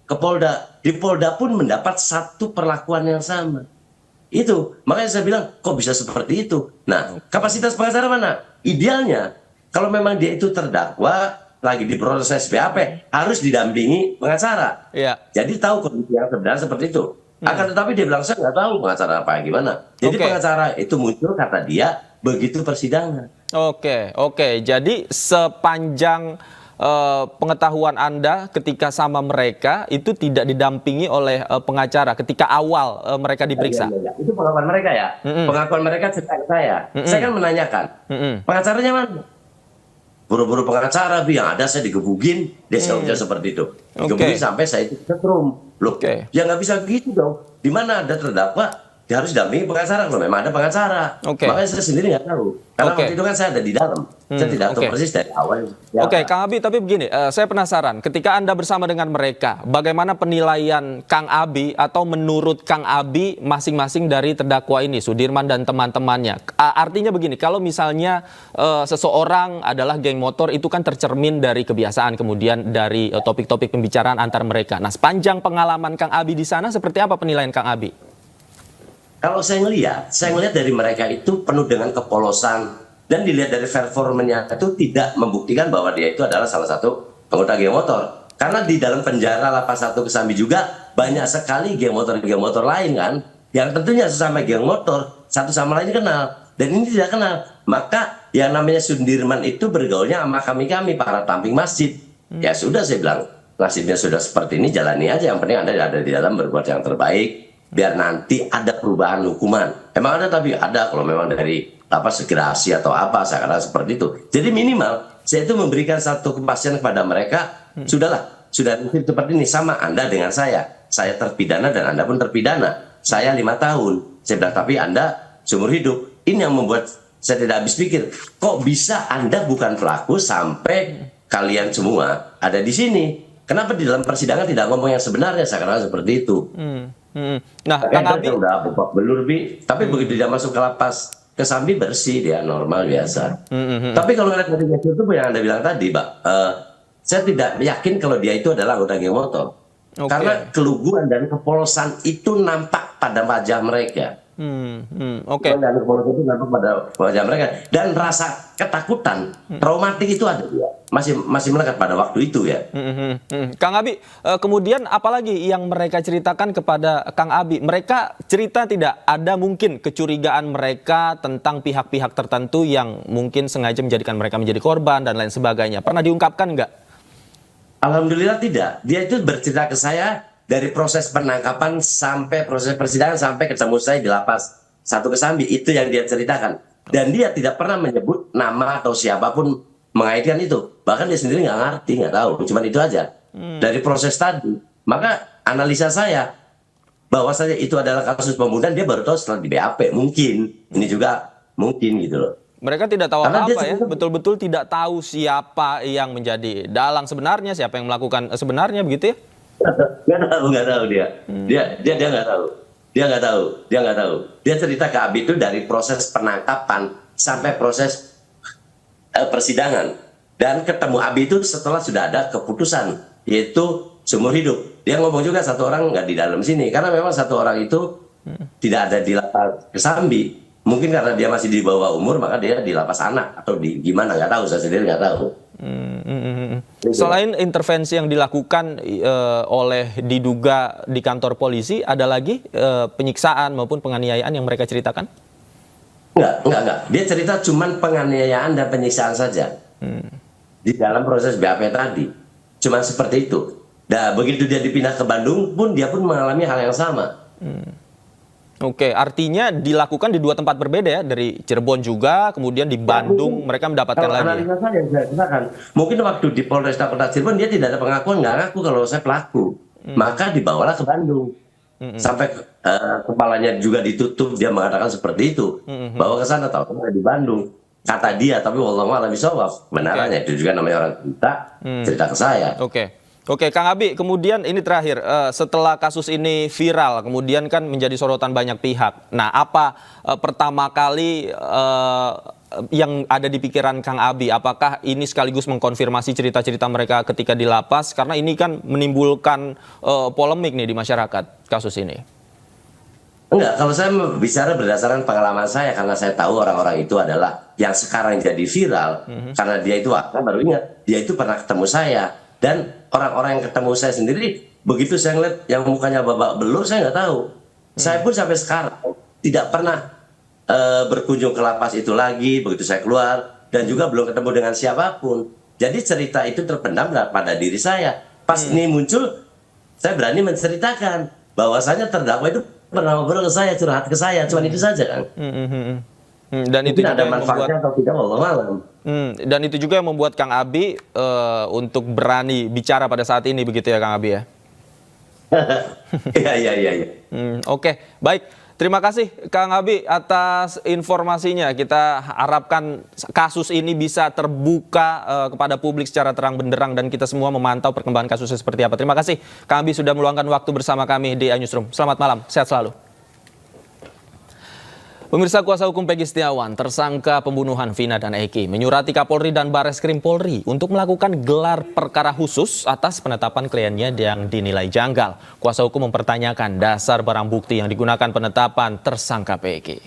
ke Polda. Di Polda pun mendapat satu perlakuan yang sama. Itu. Makanya saya bilang, kok bisa seperti itu? Nah, kapasitas pengacara mana? Idealnya, kalau memang dia itu terdakwa, lagi diproses SPAP, harus didampingi pengacara. Jadi tahu kondisi yang sebenarnya seperti itu. Akan tetapi dia bilang, saya nggak tahu pengacara apa gimana. Jadi pengacara itu muncul, kata dia, begitu persidangan. Jadi sepanjang pengetahuan Anda ketika sama mereka, itu tidak didampingi oleh pengacara ketika awal mereka diperiksa? Itu pengakuan mereka ya. Pengakuan mereka cerita ke saya. Saya kan menanyakan, pengacaranya mana? Buru-buru pengacara, yang ada saya digebukin, dia jawabnya seperti itu. Digebukin sampai saya itu setrum. Loh, ya nggak bisa begitu dong. Di mana ada terdakwa, dia harus dampingi pengacara. Kalau memang ada pengacara. Makanya saya sendiri nggak tahu. Karena waktu itu kan saya ada di dalam. Saya tidak tahu persis dari awal. Kang Abi, tapi begini, saya penasaran. Ketika Anda bersama dengan mereka, bagaimana penilaian Kang Abi atau menurut Kang Abi masing-masing dari terdakwa ini, Sudirman dan teman-temannya? Artinya begini, kalau misalnya seseorang adalah geng motor, itu kan tercermin dari kebiasaan, kemudian dari topik-topik pembicaraan antar mereka. Nah, sepanjang pengalaman Kang Abi di sana, seperti apa penilaian Kang Abi? Kalau saya ngelihat dari mereka itu penuh dengan kepolosan, dan dilihat dari performanya itu tidak membuktikan bahwa dia itu adalah salah satu anggota geng motor. Karena di dalam penjara Lapas 1 Kesambi juga banyak sekali geng motor lain kan, yang tentunya sesama geng motor satu sama lain kenal, dan ini tidak kenal. Maka yang namanya Sudirman itu bergaulnya sama kami para tamping masjid. Ya sudah, saya bilang, nasibnya sudah seperti ini, jalani aja. Yang penting Anda ada di dalam berbuat yang terbaik, biar nanti ada perubahan hukuman. Emang ada, tapi ada kalau memang dari segregasi atau apa, saya kira seperti itu. Jadi minimal saya itu memberikan satu kepastian kepada mereka, sudah seperti ini, sama Anda dengan saya terpidana dan Anda pun terpidana. Saya 5 tahun, saya bilang, tapi Anda seumur hidup. Ini yang membuat saya tidak habis pikir, kok bisa Anda bukan pelaku sampai kalian semua ada di sini? Kenapa di dalam persidangan tidak ngomong yang sebenarnya? Saya kira seperti itu. Nah, Kang Abi udah babak belur, tapi begitu dia masuk ke lapas Kesambi bersih, dia normal biasa. Tapi kalau ngeliat dari itu yang Anda bilang tadi, Pak, saya tidak yakin kalau dia itu adalah anggota geng motor. Karena keluguan dan kepolosan itu nampak pada wajah mereka. Dan kepolosan itu nampak pada wajah mereka. Dan rasa ketakutan, traumatik itu ada dia. Masih melekat pada waktu itu ya. Kang Abi, kemudian apalagi yang mereka ceritakan kepada Kang Abi? Mereka cerita tidak ada mungkin kecurigaan mereka tentang pihak-pihak tertentu yang mungkin sengaja menjadikan mereka menjadi korban dan lain sebagainya. Pernah diungkapkan nggak? Alhamdulillah tidak. Dia itu bercerita ke saya dari proses penangkapan sampai proses persidangan sampai ketemu saya di lapas 1 Kesambi. Itu yang dia ceritakan. Dan dia tidak pernah menyebut nama atau siapapun mengaitkan itu. Bahkan dia sendiri nggak ngerti, nggak tahu. Cuma itu aja. Dari proses tadi. Maka analisa saya bahwasanya itu adalah kasus pembunuhan, dia baru tahu setelah di BAP. Mungkin. Ini juga mungkin gitu loh. Mereka tidak tahu apa-apa ya, betul-betul tidak tahu siapa yang menjadi dalang sebenarnya, siapa yang melakukan sebenarnya, begitu ya? Nggak tahu dia. Dia nggak tahu. Dia nggak tahu. Dia cerita ke Abi itu dari proses penangkapan sampai proses persidangan. Dan ketemu Abi itu setelah sudah ada keputusan, yaitu seumur hidup. Dia ngomong juga satu orang nggak di dalam sini, karena memang satu orang itu tidak ada di lapas Kesambi. Mungkin karena dia masih di bawah umur, maka dia di lapas anak atau di gimana, nggak tahu, saya sendiri nggak tahu. Selain intervensi yang dilakukan oleh diduga di kantor polisi, ada lagi penyiksaan maupun penganiayaan yang mereka ceritakan? Enggak. Dia cerita cuman penganiayaan dan penyiksaan saja. Di dalam proses BAP tadi. Cuman seperti itu. Dan begitu dia dipindah ke Bandung pun, dia pun mengalami hal yang sama. Oke, artinya dilakukan di 2 tempat berbeda ya, dari Cirebon juga, kemudian di Bandung mereka mendapatkan lagi. Analisa saya yang saya katakan, mungkin waktu di Polresta Kota Cirebon dia tidak ada pengakuan, nggak ngaku kalau saya pelaku, maka dibawalah ke Bandung, sampai kepalanya juga ditutup, dia mengatakan seperti itu, bawa ke sana, tahu di Bandung, kata dia, tapi wallahu a'lam bishawab, benarnya itu juga namanya orang cerita ke saya. Oke, Kang Abi, kemudian ini terakhir, setelah kasus ini viral, kemudian kan menjadi sorotan banyak pihak. Nah, apa pertama kali yang ada di pikiran Kang Abi? Apakah ini sekaligus mengkonfirmasi cerita-cerita mereka ketika di lapas? Karena ini kan menimbulkan polemik nih di masyarakat, kasus ini. Enggak, kalau saya bicara berdasarkan pengalaman saya, karena saya tahu orang-orang itu adalah yang sekarang jadi viral, karena dia itu, baru ingat, dia itu pernah ketemu saya. Dan orang-orang yang ketemu saya sendiri, begitu saya ngeliat yang mukanya babak belur, saya nggak tahu. Saya pun sampai sekarang tidak pernah berkunjung ke lapas itu lagi, begitu saya keluar, dan juga belum ketemu dengan siapapun. Jadi cerita itu terpendam pada diri saya. Pas ini muncul, saya berani menceritakan bahwasanya terdakwa itu pernah ngobrol ke saya, curhat ke saya, cuma itu saja kan. Dan itu juga ada manfaatnya atau tidak, wallahu a'lam. Dan itu juga yang membuat Kang Abi untuk berani bicara pada saat ini, begitu ya Kang Abi ya? Iya. Oke, baik. Terima kasih Kang Abi atas informasinya. Kita harapkan kasus ini bisa terbuka kepada publik secara terang benderang dan kita semua memantau perkembangan kasusnya seperti apa. Terima kasih Kang Abi sudah meluangkan waktu bersama kami di iNewsroom. Selamat malam, sehat selalu. Pemirsa, kuasa hukum Peggy Setiawan, tersangka pembunuhan Vina dan Eki, menyurati Kapolri dan Bareskrim Polri untuk melakukan gelar perkara khusus atas penetapan kliennya yang dinilai janggal. Kuasa hukum mempertanyakan dasar barang bukti yang digunakan penetapan tersangka Peggy.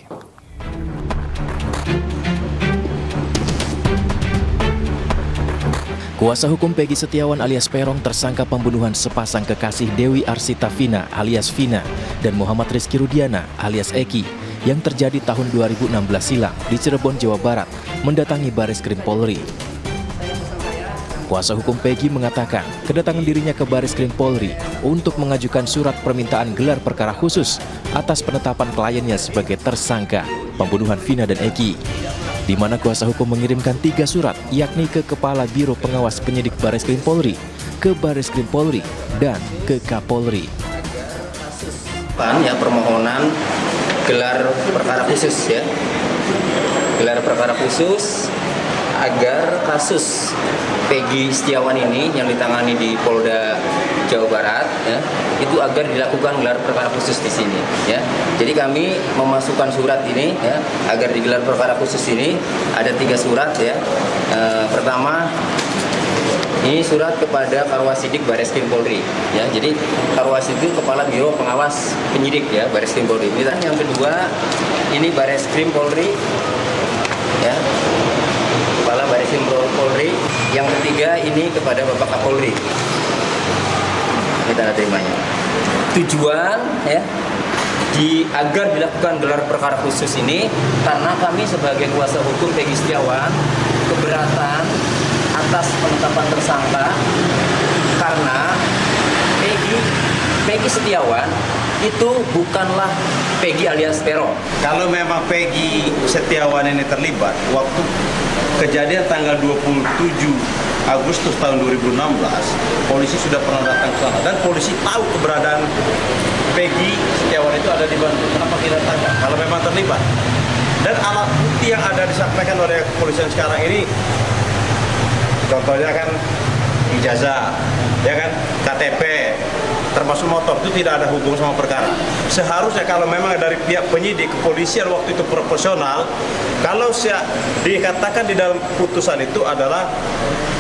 Kuasa hukum Peggy Setiawan alias Peron tersangka pembunuhan sepasang kekasih Dewi Arsita Vina alias Vina dan Muhammad Rizky Rudiana alias Eki yang terjadi tahun 2016 silam di Cirebon, Jawa Barat, mendatangi Bareskrim Polri. Kuasa hukum Peggy mengatakan kedatangan dirinya ke Bareskrim Polri untuk mengajukan surat permintaan gelar perkara khusus atas penetapan kliennya sebagai tersangka pembunuhan Vina dan Eki, di mana kuasa hukum mengirimkan 3 surat, yakni ke Kepala Biro Pengawas Penyidik Bareskrim Polri, ke Bareskrim Polri, dan ke Kapolri. Ya, permohonan gelar perkara khusus ya, gelar perkara khusus agar kasus Peggy Setiawan ini yang ditangani di Polda Jawa Barat, ya, itu agar dilakukan gelar perkara khusus di sini, ya. Jadi kami memasukkan surat ini, ya, agar digelar perkara khusus ini ada 3 surat, ya. Pertama, ini surat kepada Karwasidik Bareskrim Polri, ya. Jadi Karwasidik itu Kepala Biro Pengawas Penyidik, ya, Bareskrim Polri. Yang kedua, ini Bareskrim Polri, ya, Kepala Bareskrim Polri. Yang ketiga ini kepada Bapak Kapolri. Kita terimanya. Tujuan, ya, agar dilakukan gelar perkara khusus ini karena kami sebagai kuasa hukum Peggy Setiawan keberatan atas penetapan tersangka karena Peggy Setiawan itu bukanlah Peggy alias Peron. Kalau memang Peggy Setiawan ini terlibat, waktu kejadian tanggal 27 Agustus tahun 2016, polisi sudah pernah datang ke sana dan polisi tahu keberadaan Peggy Setiawan itu ada di Bandung. Kenapa tidak tangkap? Kalau memang terlibat. Dan alat bukti yang ada disampaikan oleh kepolisian sekarang ini, contohnya kan ijazah, ya kan, KTP, termasuk motor, itu tidak ada hubungan sama perkara. Seharusnya kalau memang dari pihak penyidik kepolisian waktu itu proporsional, kalau dikatakan di dalam putusan itu adalah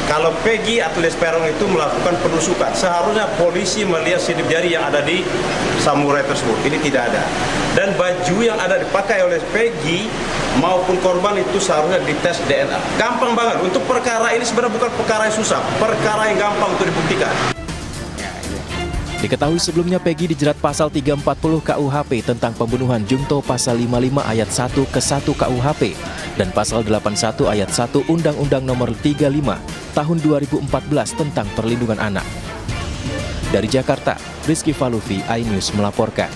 kalau Peggy atau Peron itu melakukan penusukan, seharusnya polisi melihat sidik jari yang ada di samurai tersebut. Ini tidak ada. Dan baju yang ada dipakai oleh Peggy maupun korban itu seharusnya dites DNA. Gampang banget. Untuk perkara ini sebenarnya bukan perkara yang susah, perkara yang gampang untuk dibuktikan. Diketahui sebelumnya Peggy dijerat pasal 340 KUHP tentang pembunuhan junto pasal 55 ayat 1 ke 1 KUHP dan pasal 81 ayat 1 Undang-Undang Nomor 35 Tahun 2014 tentang perlindungan anak. Dari Jakarta, Rizky Falufi, iNews melaporkan.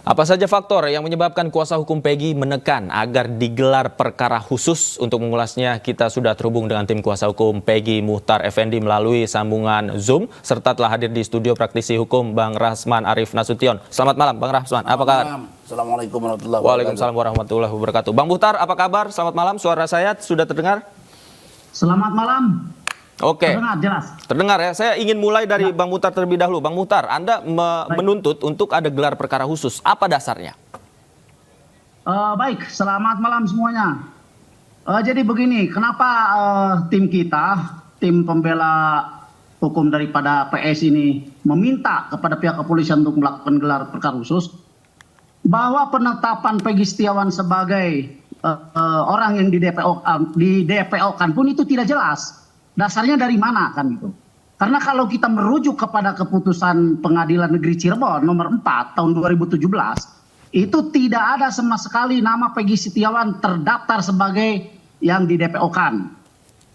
Apa saja faktor yang menyebabkan kuasa hukum Peggy menekan agar digelar perkara khusus? Untuk mengulasnya, kita sudah terhubung dengan tim kuasa hukum Peggy, Muhtar Effendi, melalui sambungan Zoom, serta telah hadir di studio praktisi hukum Bang Rasman Arif Nasution. Selamat malam, Bang Rasman. Apa kabar? Assalamualaikum warahmatullahi wabarakatuh. Waalaikumsalam warahmatullahi wabarakatuh. Bang Muhtar, apa kabar? Selamat malam, suara saya sudah terdengar? Selamat malam. Oke. Terdengar jelas. Terdengar ya. Saya ingin mulai dari Bang Muhtar terlebih dahulu. Bang Muhtar, Anda menuntut untuk ada gelar perkara khusus. Apa dasarnya? Baik, selamat malam semuanya. Jadi begini, kenapa tim kita, tim pembela hukum daripada PS ini meminta kepada pihak kepolisian untuk melakukan gelar perkara khusus, bahwa penetapan Peggy Setiawan sebagai orang yang di DPO-kan pun itu tidak jelas. Dasarnya dari mana kan gitu. Karena kalau kita merujuk kepada keputusan Pengadilan Negeri Cirebon nomor 4 tahun 2017, itu tidak ada sama sekali nama Peggy Setiawan terdaftar sebagai yang di DPO-kan.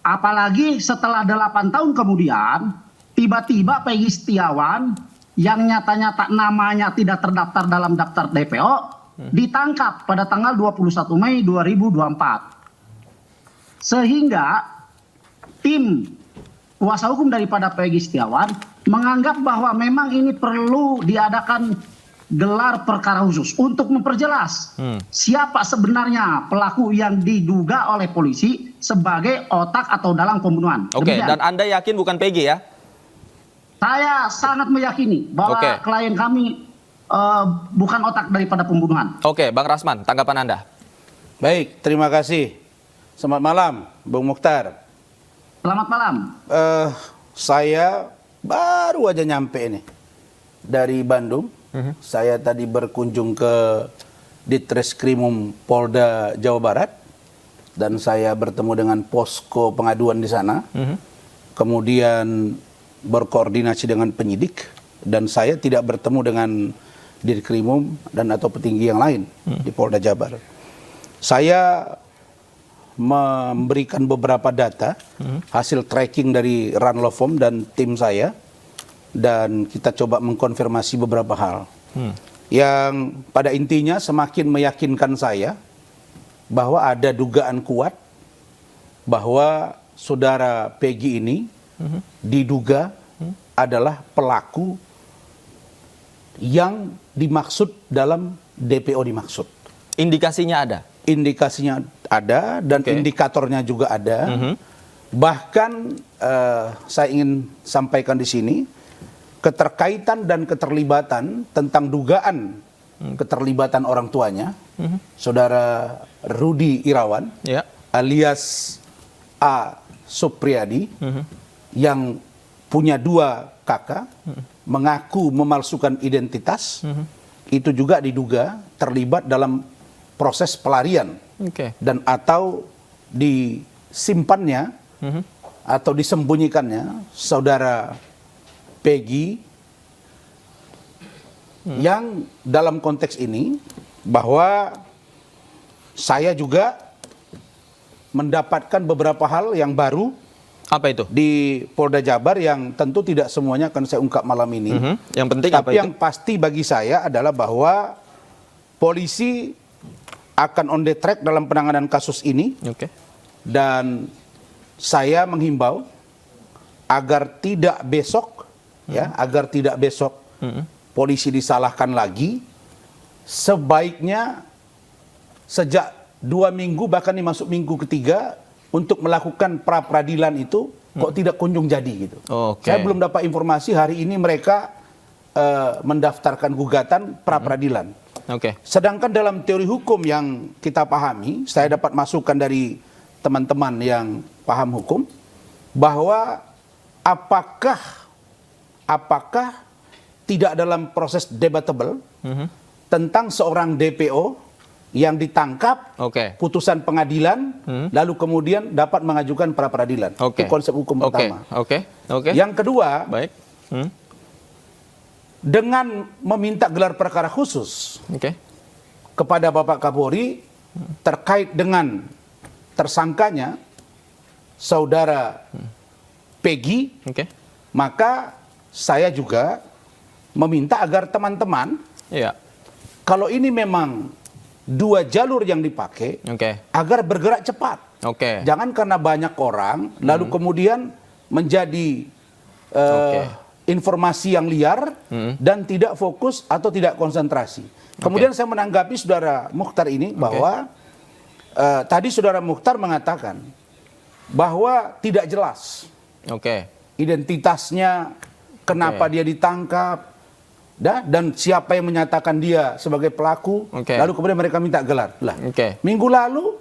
Apalagi setelah 8 tahun kemudian, tiba-tiba Peggy Setiawan yang nyata-nyata namanya tidak terdaftar dalam daftar DPO, ditangkap pada tanggal 21 Mei 2024. Sehingga tim kuasa hukum daripada Peggy Setiawan menganggap bahwa memang ini perlu diadakan gelar perkara khusus untuk memperjelas siapa sebenarnya pelaku yang diduga oleh polisi sebagai otak atau dalang pembunuhan. Oke, dan Anda yakin bukan Peggy ya? Saya sangat meyakini bahwa klien kami bukan otak daripada pembunuhan. Oke, Bang Rasman, tanggapan Anda? Baik, terima kasih. Selamat malam, Bung Mukhtar. Selamat malam. Saya baru aja nyampe ini dari Bandung. Saya tadi berkunjung ke Ditreskrimum Polda Jawa Barat dan saya bertemu dengan posko pengaduan di sana. Kemudian berkoordinasi dengan penyidik dan saya tidak bertemu dengan Dirkrimum dan atau petinggi yang lain di Polda Jabar. Saya memberikan beberapa data hasil tracking dari Ranlofom dan tim saya dan kita coba mengkonfirmasi beberapa hal yang pada intinya semakin meyakinkan saya bahwa ada dugaan kuat bahwa saudara Peggy ini diduga adalah pelaku yang dimaksud dalam DPO dimaksud. Indikasinya ada? Indikasinya ada dan indikatornya juga ada. Bahkan saya ingin sampaikan di sini keterkaitan dan keterlibatan tentang dugaan keterlibatan orang tuanya, saudara Rudi Irawan, alias A. Supriyadi, yang punya 2 kakak, mengaku memalsukan identitas, itu juga diduga terlibat dalam proses pelarian dan atau disimpannya atau disembunyikannya saudara Peggy, yang dalam konteks ini bahwa saya juga mendapatkan beberapa hal yang baru. Apa itu? Di Polda Jabar yang tentu tidak semuanya akan saya ungkap malam ini. Yang penting tapi apa itu? Yang pasti bagi saya adalah bahwa polisi akan on the track dalam penanganan kasus ini. Dan saya menghimbau agar tidak besok, agar tidak besok polisi disalahkan lagi. Sebaiknya sejak 2 minggu bahkan masuk minggu ketiga untuk melakukan pra peradilan itu kok tidak kunjung jadi gitu. Saya belum dapat informasi hari ini mereka mendaftarkan gugatan pra peradilan. Sedangkan dalam teori hukum yang kita pahami, saya dapat masukan dari teman-teman yang paham hukum bahwa apakah tidak dalam proses debatable tentang seorang DPO yang ditangkap, putusan pengadilan, lalu kemudian dapat mengajukan pra peradilan. Itu konsep hukum pertama. Yang kedua, dengan meminta gelar perkara khusus kepada Bapak Kapolri terkait dengan tersangkanya saudara Peggy, maka saya juga meminta agar teman-teman, kalau ini memang 2 jalur yang dipakai, agar bergerak cepat. Jangan karena banyak orang lalu kemudian menjadi informasi yang liar dan tidak fokus atau tidak konsentrasi. Kemudian saya menanggapi saudara Mukhtar ini bahwa tadi saudara Mukhtar mengatakan bahwa tidak jelas identitasnya, kenapa dia ditangkap, dan siapa yang menyatakan dia sebagai pelaku, lalu kemudian mereka minta gelar. Minggu lalu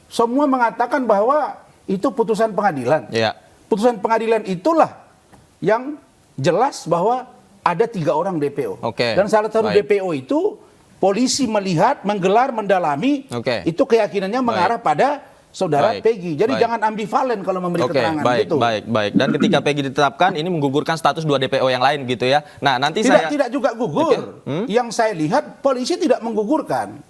semua mengatakan bahwa itu putusan pengadilan. Putusan pengadilan itulah yang jelas bahwa ada 3 orang DPO. Dan salah satu DPO itu polisi melihat, menggelar, mendalami, itu keyakinannya mengarah pada saudara Peggy. Jadi jangan ambivalen kalau memberi keterangan gitu. Baik. Dan ketika Peggy ditetapkan, ini menggugurkan status 2 DPO yang lain gitu ya. Nah, nanti tidak juga gugur. Yang saya lihat polisi tidak menggugurkan.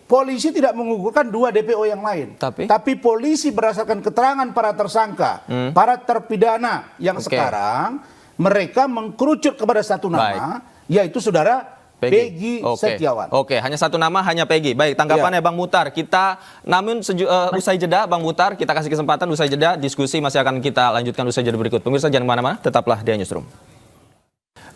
Polisi tidak menggugurkan 2 DPO yang lain. Tapi polisi berdasarkan keterangan para tersangka, para terpidana yang sekarang, mereka mengkerucut kepada satu nama, yaitu saudara Peggy Setiawan. Hanya satu nama, hanya Peggy. Baik, tanggapannya Bang Muhtar. Kita namun usai jeda Bang Muhtar, kita kasih kesempatan usai jeda, diskusi masih akan kita lanjutkan usai jeda berikut. Pemirsa jangan kemana-mana, tetaplah di Newsroom.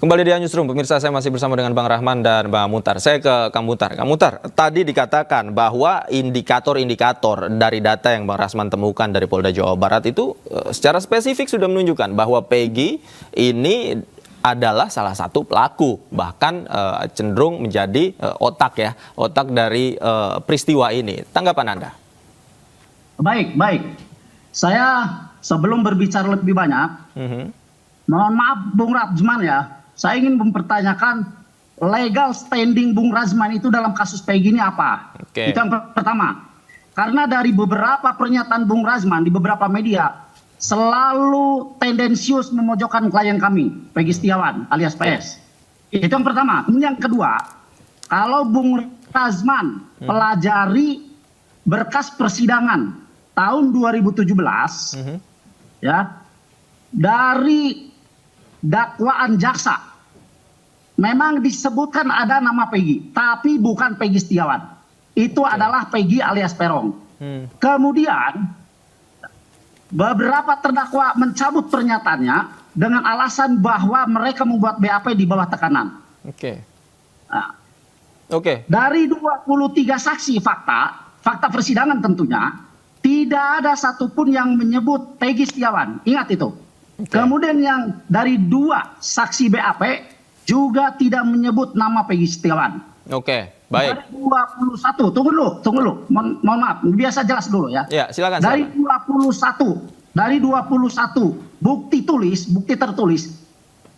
Kembali di Newsroom, pemirsa, saya masih bersama dengan Bang Rahman dan Bang Muhtar. Saya ke Kang Muhtar. Kang Muhtar, tadi dikatakan bahwa indikator-indikator dari data yang Bang Rasman temukan dari Polda Jawa Barat itu secara spesifik sudah menunjukkan bahwa Peggy ini adalah salah satu pelaku, bahkan cenderung menjadi otak dari peristiwa ini. Tanggapan Anda? Baik. Saya sebelum berbicara lebih banyak, mohon maaf Bung Rasman ya, saya ingin mempertanyakan legal standing Bung Rasman itu dalam kasus Peggy ini apa? Itu yang pertama. Karena dari beberapa pernyataan Bung Rasman di beberapa media, selalu tendensius memojokkan klien kami, Peggy Setiawan alias PS. Itu yang pertama. Kemudian yang kedua, kalau Bung Rasman pelajari berkas persidangan tahun 2017, ya, dari dakwaan jaksa, memang disebutkan ada nama Peggy, tapi bukan Peggy Setiawan. Itu adalah Peggy alias Peron. Kemudian beberapa terdakwa mencabut pernyataannya dengan alasan bahwa mereka membuat BAP di bawah tekanan. Dari 23 saksi fakta persidangan tentunya, tidak ada satupun yang menyebut Peggy Setiawan. Ingat itu. Kemudian yang dari 2 saksi BAP juga tidak menyebut nama Peggy Setiawan. Oke, baik. Dari 21, tunggu dulu. Mohon maaf, biasa jelas dulu ya. Ya, silakan. Dari 21 bukti tertulis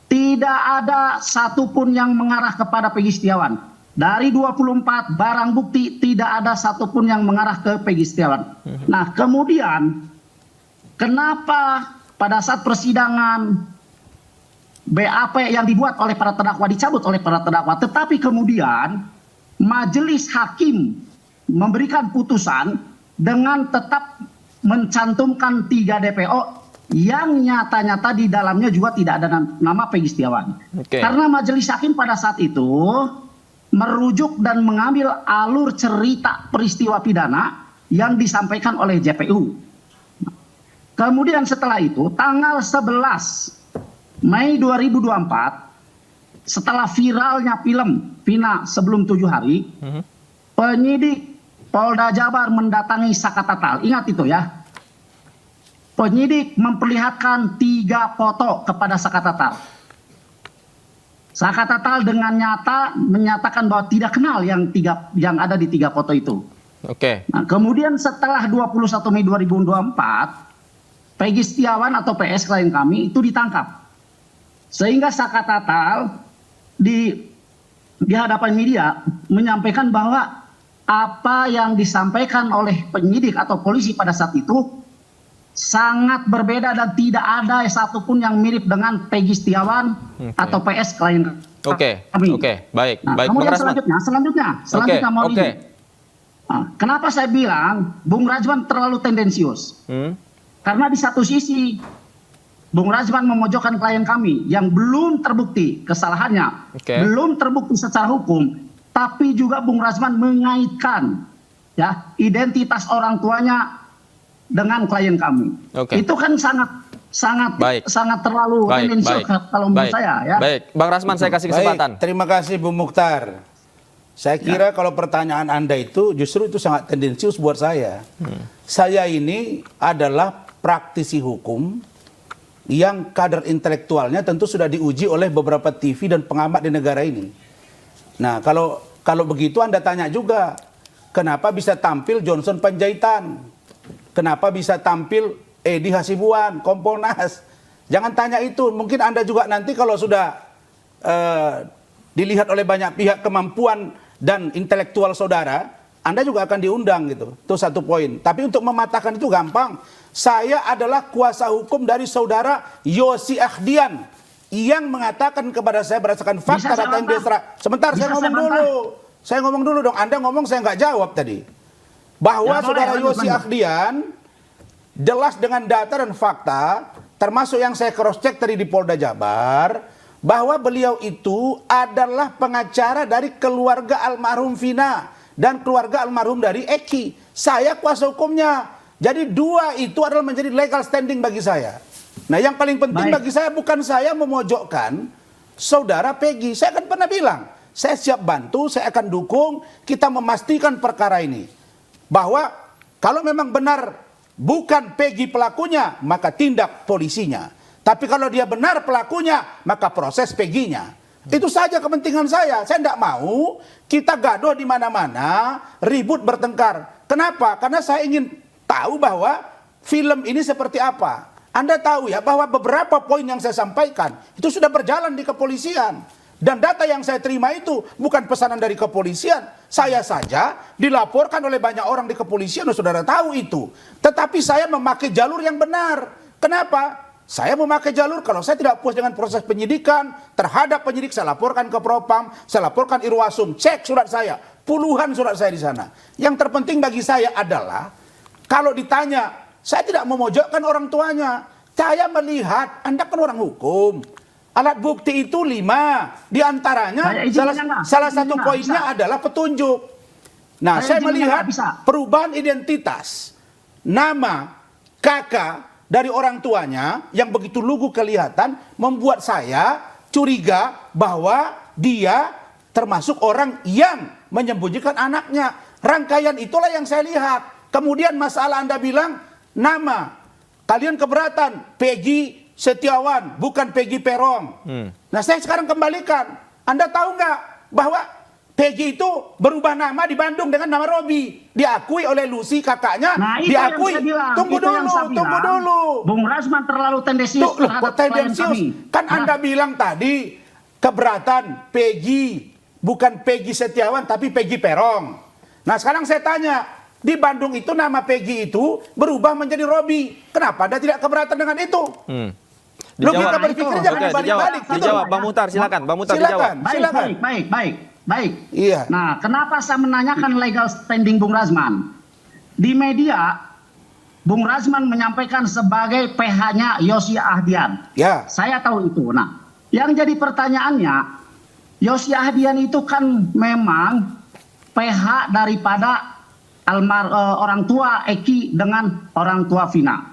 tidak ada satupun yang mengarah kepada Peggy Setiawan. Dari 24 barang bukti tidak ada satupun yang mengarah ke Peggy Setiawan. Nah, kemudian kenapa pada saat persidangan BAP yang dibuat oleh para terdakwa dicabut oleh para terdakwa, tetapi kemudian majelis hakim memberikan putusan dengan tetap mencantumkan 3 DPO yang nyata-nyata di dalamnya juga tidak ada nama Peggy Setiawan. Karena majelis hakim pada saat itu merujuk dan mengambil alur cerita peristiwa pidana yang disampaikan oleh JPU. Kemudian setelah itu tanggal 11 Mei 2024, setelah viralnya film Vina Sebelum 7 Hari, penyidik Polda Jabar mendatangi Saka Tatal. Ingat itu ya. Penyidik memperlihatkan 3 foto kepada Saka Tatal. Saka Tatal dengan nyata menyatakan bahwa tidak kenal yang ada di 3 foto itu. Nah, kemudian setelah 21 Mei 2024, Peggy Setiawan atau PS klien kami itu ditangkap. Sehingga Saka Tatal di hadapan media menyampaikan bahwa apa yang disampaikan oleh penyidik atau polisi pada saat itu sangat berbeda dan tidak ada satupun yang mirip dengan Peggy Setiawan atau PS klien kami. Baik. Nah, Baik, kemudian selanjutnya mau kenapa saya bilang Bung Rajwan terlalu tendensius? Karena di satu sisi Bung Rajwan memojokkan klien kami yang belum terbukti kesalahannya, belum terbukti secara hukum, tapi juga Bung Rajwan mengaitkan ya identitas orang tuanya dengan klien kami. Itu kan sangat terlalu tendensius kalau menurut saya ya. Baik, Bang Rasman saya kasih kesempatan. Terima kasih Bung Mukhtar. Saya kira kalau pertanyaan Anda itu justru itu sangat tendensius buat saya. Saya ini adalah praktisi hukum yang kadar intelektualnya tentu sudah diuji oleh beberapa TV dan pengamat di negara ini. Nah, kalau begitu Anda tanya juga, kenapa bisa tampil Johnson Panjaitan? Kenapa bisa tampil Edi Hasibuan, Kompolnas? Jangan tanya itu. Mungkin Anda juga nanti kalau sudah dilihat oleh banyak pihak kemampuan dan intelektual saudara, Anda juga akan diundang gitu. Itu satu poin. Tapi untuk mematahkan itu gampang. Saya adalah kuasa hukum dari saudara Yosi Akhdian yang mengatakan kepada saya berdasarkan fakta data yang diserah. Sebentar, saya ngomong dulu dong. Anda ngomong saya nggak jawab tadi. Bahwa saudara Yosi Akhdian jelas dengan data dan fakta, termasuk yang saya cross check tadi di Polda Jabar, bahwa beliau itu adalah pengacara dari keluarga almarhum Vina dan keluarga almarhum dari Eki. Saya kuasa hukumnya. Jadi 2 itu adalah menjadi legal standing bagi saya. Nah, yang paling penting bagi saya bukan saya memojokkan saudara Peggy. Saya kan pernah bilang, saya siap bantu, saya akan dukung, kita memastikan perkara ini. Bahwa kalau memang benar bukan Peggy pelakunya, maka tindak polisinya. Tapi kalau dia benar pelakunya, maka proses Peggy-nya. Itu saja kepentingan saya. Saya tidak mau kita gaduh di mana-mana, ribut bertengkar. Kenapa? Karena saya ingin tahu bahwa film ini seperti apa. Anda tahu ya bahwa beberapa poin yang saya sampaikan itu sudah berjalan di kepolisian. Dan data yang saya terima itu bukan pesanan dari kepolisian. Saya saja dilaporkan oleh banyak orang di kepolisian, saudara tahu itu. Tetapi saya memakai jalur yang benar. Kenapa? Saya memakai jalur kalau saya tidak puas dengan proses penyidikan terhadap penyidik, saya laporkan ke Propam, saya laporkan Irwasum, cek surat saya, puluhan surat saya di sana. Yang terpenting bagi saya adalah kalau ditanya, saya tidak memojokkan orang tuanya. Saya melihat, Anda kan orang hukum. Alat bukti itu 5. Di antaranya, salah satu poinnya adalah petunjuk. Nah, saya melihat perubahan identitas. Nama kakak dari orang tuanya yang begitu lugu kelihatan membuat saya curiga bahwa dia termasuk orang yang menyembunyikan anaknya. Rangkaian itulah yang saya lihat. Kemudian masalah Anda bilang nama kalian keberatan Peggy Setiawan, bukan Peggy Peron. Nah, saya sekarang kembalikan. Anda tahu nggak bahwa Peggy itu berubah nama di Bandung dengan nama Robi. Diakui oleh Lucy kakaknya. Nah, itu diakui. yang saya bilang. Tunggu Itu yang saya tunggu bilang. dulu. Bung Rasman terlalu tendensius Tuh, loh, terhadap kok tendensius? klien kami. Kan Nah, Anda bilang tadi keberatan Peggy, bukan Peggy Setiawan tapi Peggy Peron. Nah, sekarang saya tanya, di Bandung itu nama Peggy itu berubah menjadi Robi. Kenapa Anda tidak keberatan dengan itu? Logika berpikir jangan dibalik-balik. Dijawab, Bang Muhtar, silakan. Bang Muhtar dijawab. Silakan. Baik. Iya. Nah, kenapa saya menanyakan legal standing Bung Rasman? Di media, Bung Rasman menyampaikan sebagai PH-nya Yosi Ahdian. Ya. Saya tahu itu. Nah, yang jadi pertanyaannya, Yosi Ahdian itu kan memang PH daripada orang tua Eki dengan orang tua Vina.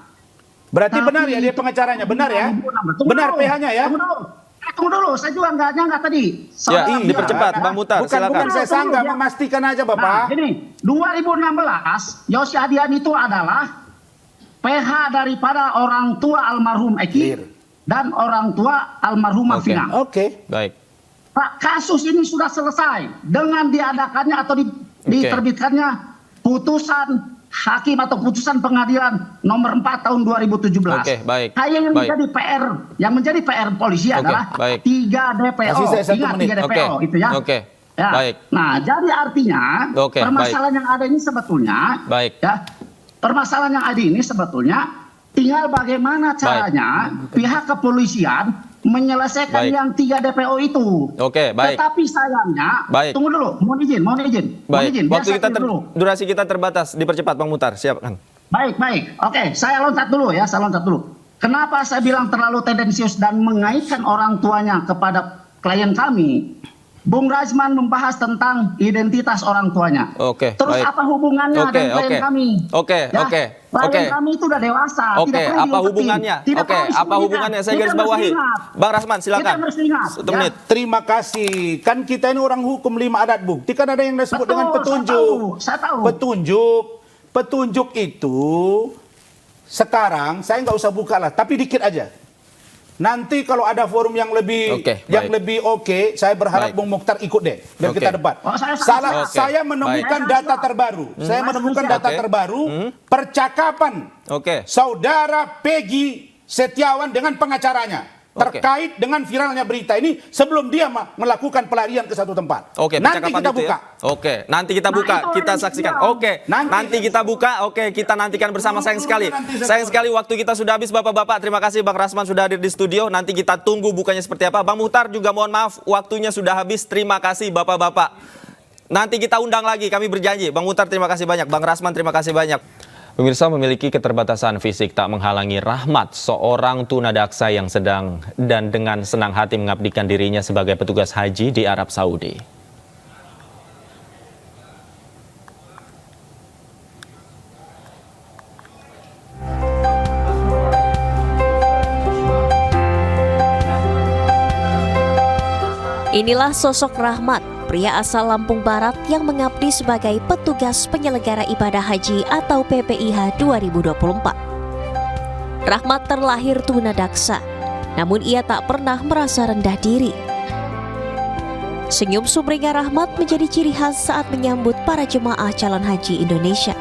Berarti benar ya dia pengacaranya, benar ya? Benar PH-nya ya? Tunggu dulu, saya juga nggak nyangka tadi. Ya, dipercepat, Bang Muhtar, silakan. Bukan saya sanggah, memastikan aja Bapak. Nah, ini 2016 Yosi Ahdian itu adalah PH daripada orang tua almarhum Eki dan orang tua almarhumah Vina. Oke. Baik. Pak, kasus ini sudah selesai dengan diadakannya atau diterbitkannya putusan hakim atau putusan pengadilan nomor 4 tahun 2017. Oke, baik. Yang baik. menjadi PR polisi adalah baik. 3 DPO. Kasih saya 1 Ingat menit. 3 DPO itu ya. Oke. Ya. Baik. Nah, jadi artinya permasalahan yang ada ini sebetulnya permasalahan yang ada ini sebetulnya tinggal bagaimana caranya pihak kepolisian menyelesaikan yang 3 DPO itu. Oke, baik. Tetapi sayangnya, baik. tunggu dulu, mohon izin. Baik, waktu kita durasi kita terbatas, dipercepat Bang Muhtar, siapkan. Baik. Oke, saya loncat dulu. Kenapa saya bilang terlalu tendensius dan mengaitkan orang tuanya kepada klien kami? Bung Rasman membahas tentang identitas orang tuanya. Oke. Terus apa hubungannya dengan klien kami? Klien kami itu udah dewasa. Apa hubungannya? Apa hubungannya? Saya garis bawahi. Bang Rasman, silakan. 1 menit. Terima kasih. Kan kita ini orang hukum 5 adat bukti. Kan ada yang disebut dengan petunjuk. Saya tahu. Petunjuk itu sekarang saya nggak usah buka lah, tapi dikit aja. Nanti kalau ada forum yang lebih saya berharap Bung Mukhtar ikut deh, biar kita debat. Saya menemukan data terbaru. Saya menemukan data terbaru percakapan saudara Peggy Setiawan dengan pengacaranya terkait dengan viralnya berita ini sebelum dia melakukan pelarian ke satu tempat. Nanti kita buka. Nanti kita buka, kita saksikan. Nanti kita buka. Kita nantikan bersama. Sayang sekali waktu kita sudah habis, Bapak-bapak. Terima kasih Bang Rasman sudah hadir di studio. Nanti kita tunggu bukanya seperti apa. Bang Muhtar juga mohon maaf, waktunya sudah habis. Terima kasih Bapak-bapak. Nanti kita undang lagi, kami berjanji. Bang Muhtar terima kasih banyak, Bang Rasman terima kasih banyak. Pemirsa, memiliki keterbatasan fisik tak menghalangi Rahmat, seorang tunadaksa yang sedang dan dengan senang hati mengabdikan dirinya sebagai petugas haji di Arab Saudi. Inilah sosok Rahmat, pria asal Lampung Barat yang mengabdi sebagai petugas penyelenggara ibadah haji atau PPIH 2024. Rahmat terlahir tunadaksa, namun ia tak pernah merasa rendah diri. Senyum sumringah Rahmat menjadi ciri khas saat menyambut para jemaah calon haji Indonesia.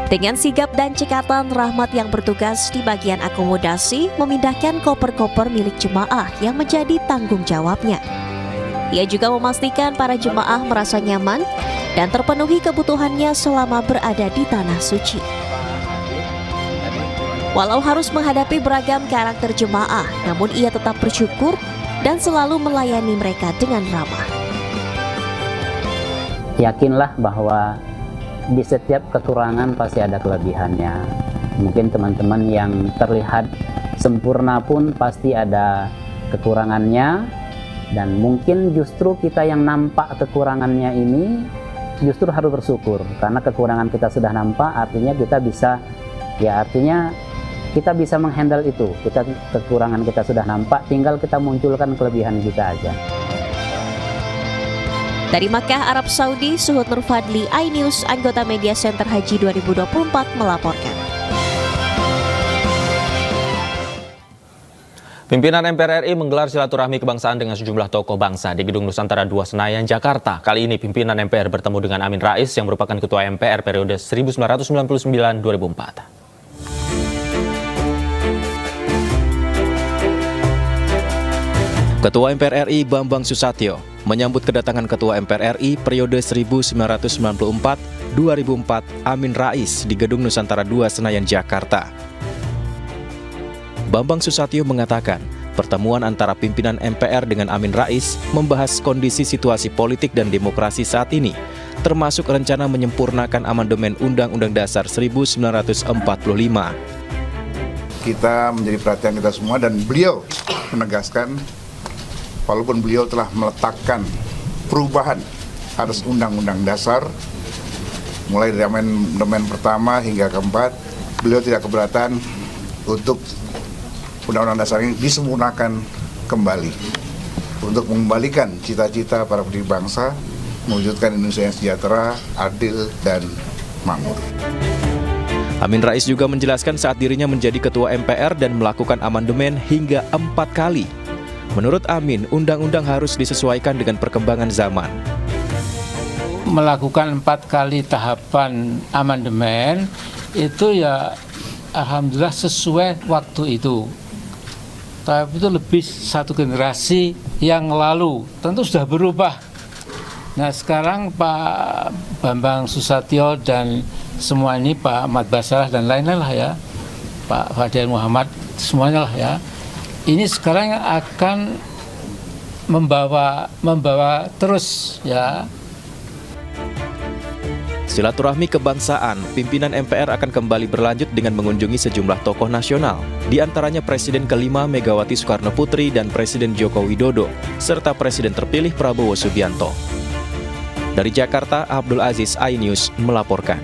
Dengan sigap dan cekatan, Rahmat yang bertugas di bagian akomodasi memindahkan koper-koper milik jemaah yang menjadi tanggung jawabnya. Ia juga memastikan para jemaah merasa nyaman dan terpenuhi kebutuhannya selama berada di tanah suci. Walau harus menghadapi beragam karakter jemaah, namun ia tetap bersyukur dan selalu melayani mereka dengan ramah. Yakinlah bahwa di setiap kekurangan pasti ada kelebihannya. Mungkin teman-teman yang terlihat sempurna pun pasti ada kekurangannya, dan mungkin justru kita yang nampak kekurangannya ini justru harus bersyukur, karena kekurangan kita sudah nampak, artinya kita bisa menghandle itu. Kekurangan kita sudah nampak, tinggal kita munculkan kelebihan kita aja. Dari Makkah, Arab Saudi, Suhud Nur Fadli, iNews, anggota Media Center Haji 2024 melaporkan. Pimpinan MPR RI menggelar silaturahmi kebangsaan dengan sejumlah tokoh bangsa di Gedung Nusantara 2 Senayan, Jakarta. Kali ini pimpinan MPR bertemu dengan Amin Rais yang merupakan Ketua MPR periode 1999-2004. Ketua MPR RI Bambang Susatyo menyambut kedatangan Ketua MPR RI periode 1994-2004 Amin Rais di Gedung Nusantara 2 Senayan, Jakarta. Bambang Susatyo mengatakan, pertemuan antara pimpinan MPR dengan Amin Rais membahas kondisi situasi politik dan demokrasi saat ini, termasuk rencana menyempurnakan amandemen Undang-Undang Dasar 1945. Kita menjadi perhatian kita semua dan beliau menegaskan, walaupun beliau telah meletakkan perubahan atas Undang-Undang Dasar, mulai dari amandemen pertama hingga keempat, beliau tidak keberatan untuk Undang-Undang Dasar ini disempurnakan kembali untuk mengembalikan cita-cita para pendiri bangsa, mewujudkan Indonesia yang sejahtera, adil, dan makmur. Amin Rais juga menjelaskan saat dirinya menjadi Ketua MPR dan melakukan amandemen hingga 4 kali. Menurut Amin, undang-undang harus disesuaikan dengan perkembangan zaman. Melakukan 4 kali tahapan amandemen itu ya alhamdulillah sesuai waktu itu. Tapi itu lebih satu generasi yang lalu, tentu sudah berubah. Nah sekarang Pak Bambang Susatyo dan semua ini, Pak Ahmad Basarah dan lain-lain lah ya, Pak Fadil Muhammad, semuanya lah ya. Ini sekarang akan membawa terus ya. Silaturahmi kebangsaan, pimpinan MPR akan kembali berlanjut dengan mengunjungi sejumlah tokoh nasional, di antaranya Presiden ke-5 Megawati Soekarno Putri dan Presiden Joko Widodo, serta Presiden terpilih Prabowo Subianto. Dari Jakarta, Abdul Aziz, iNews melaporkan.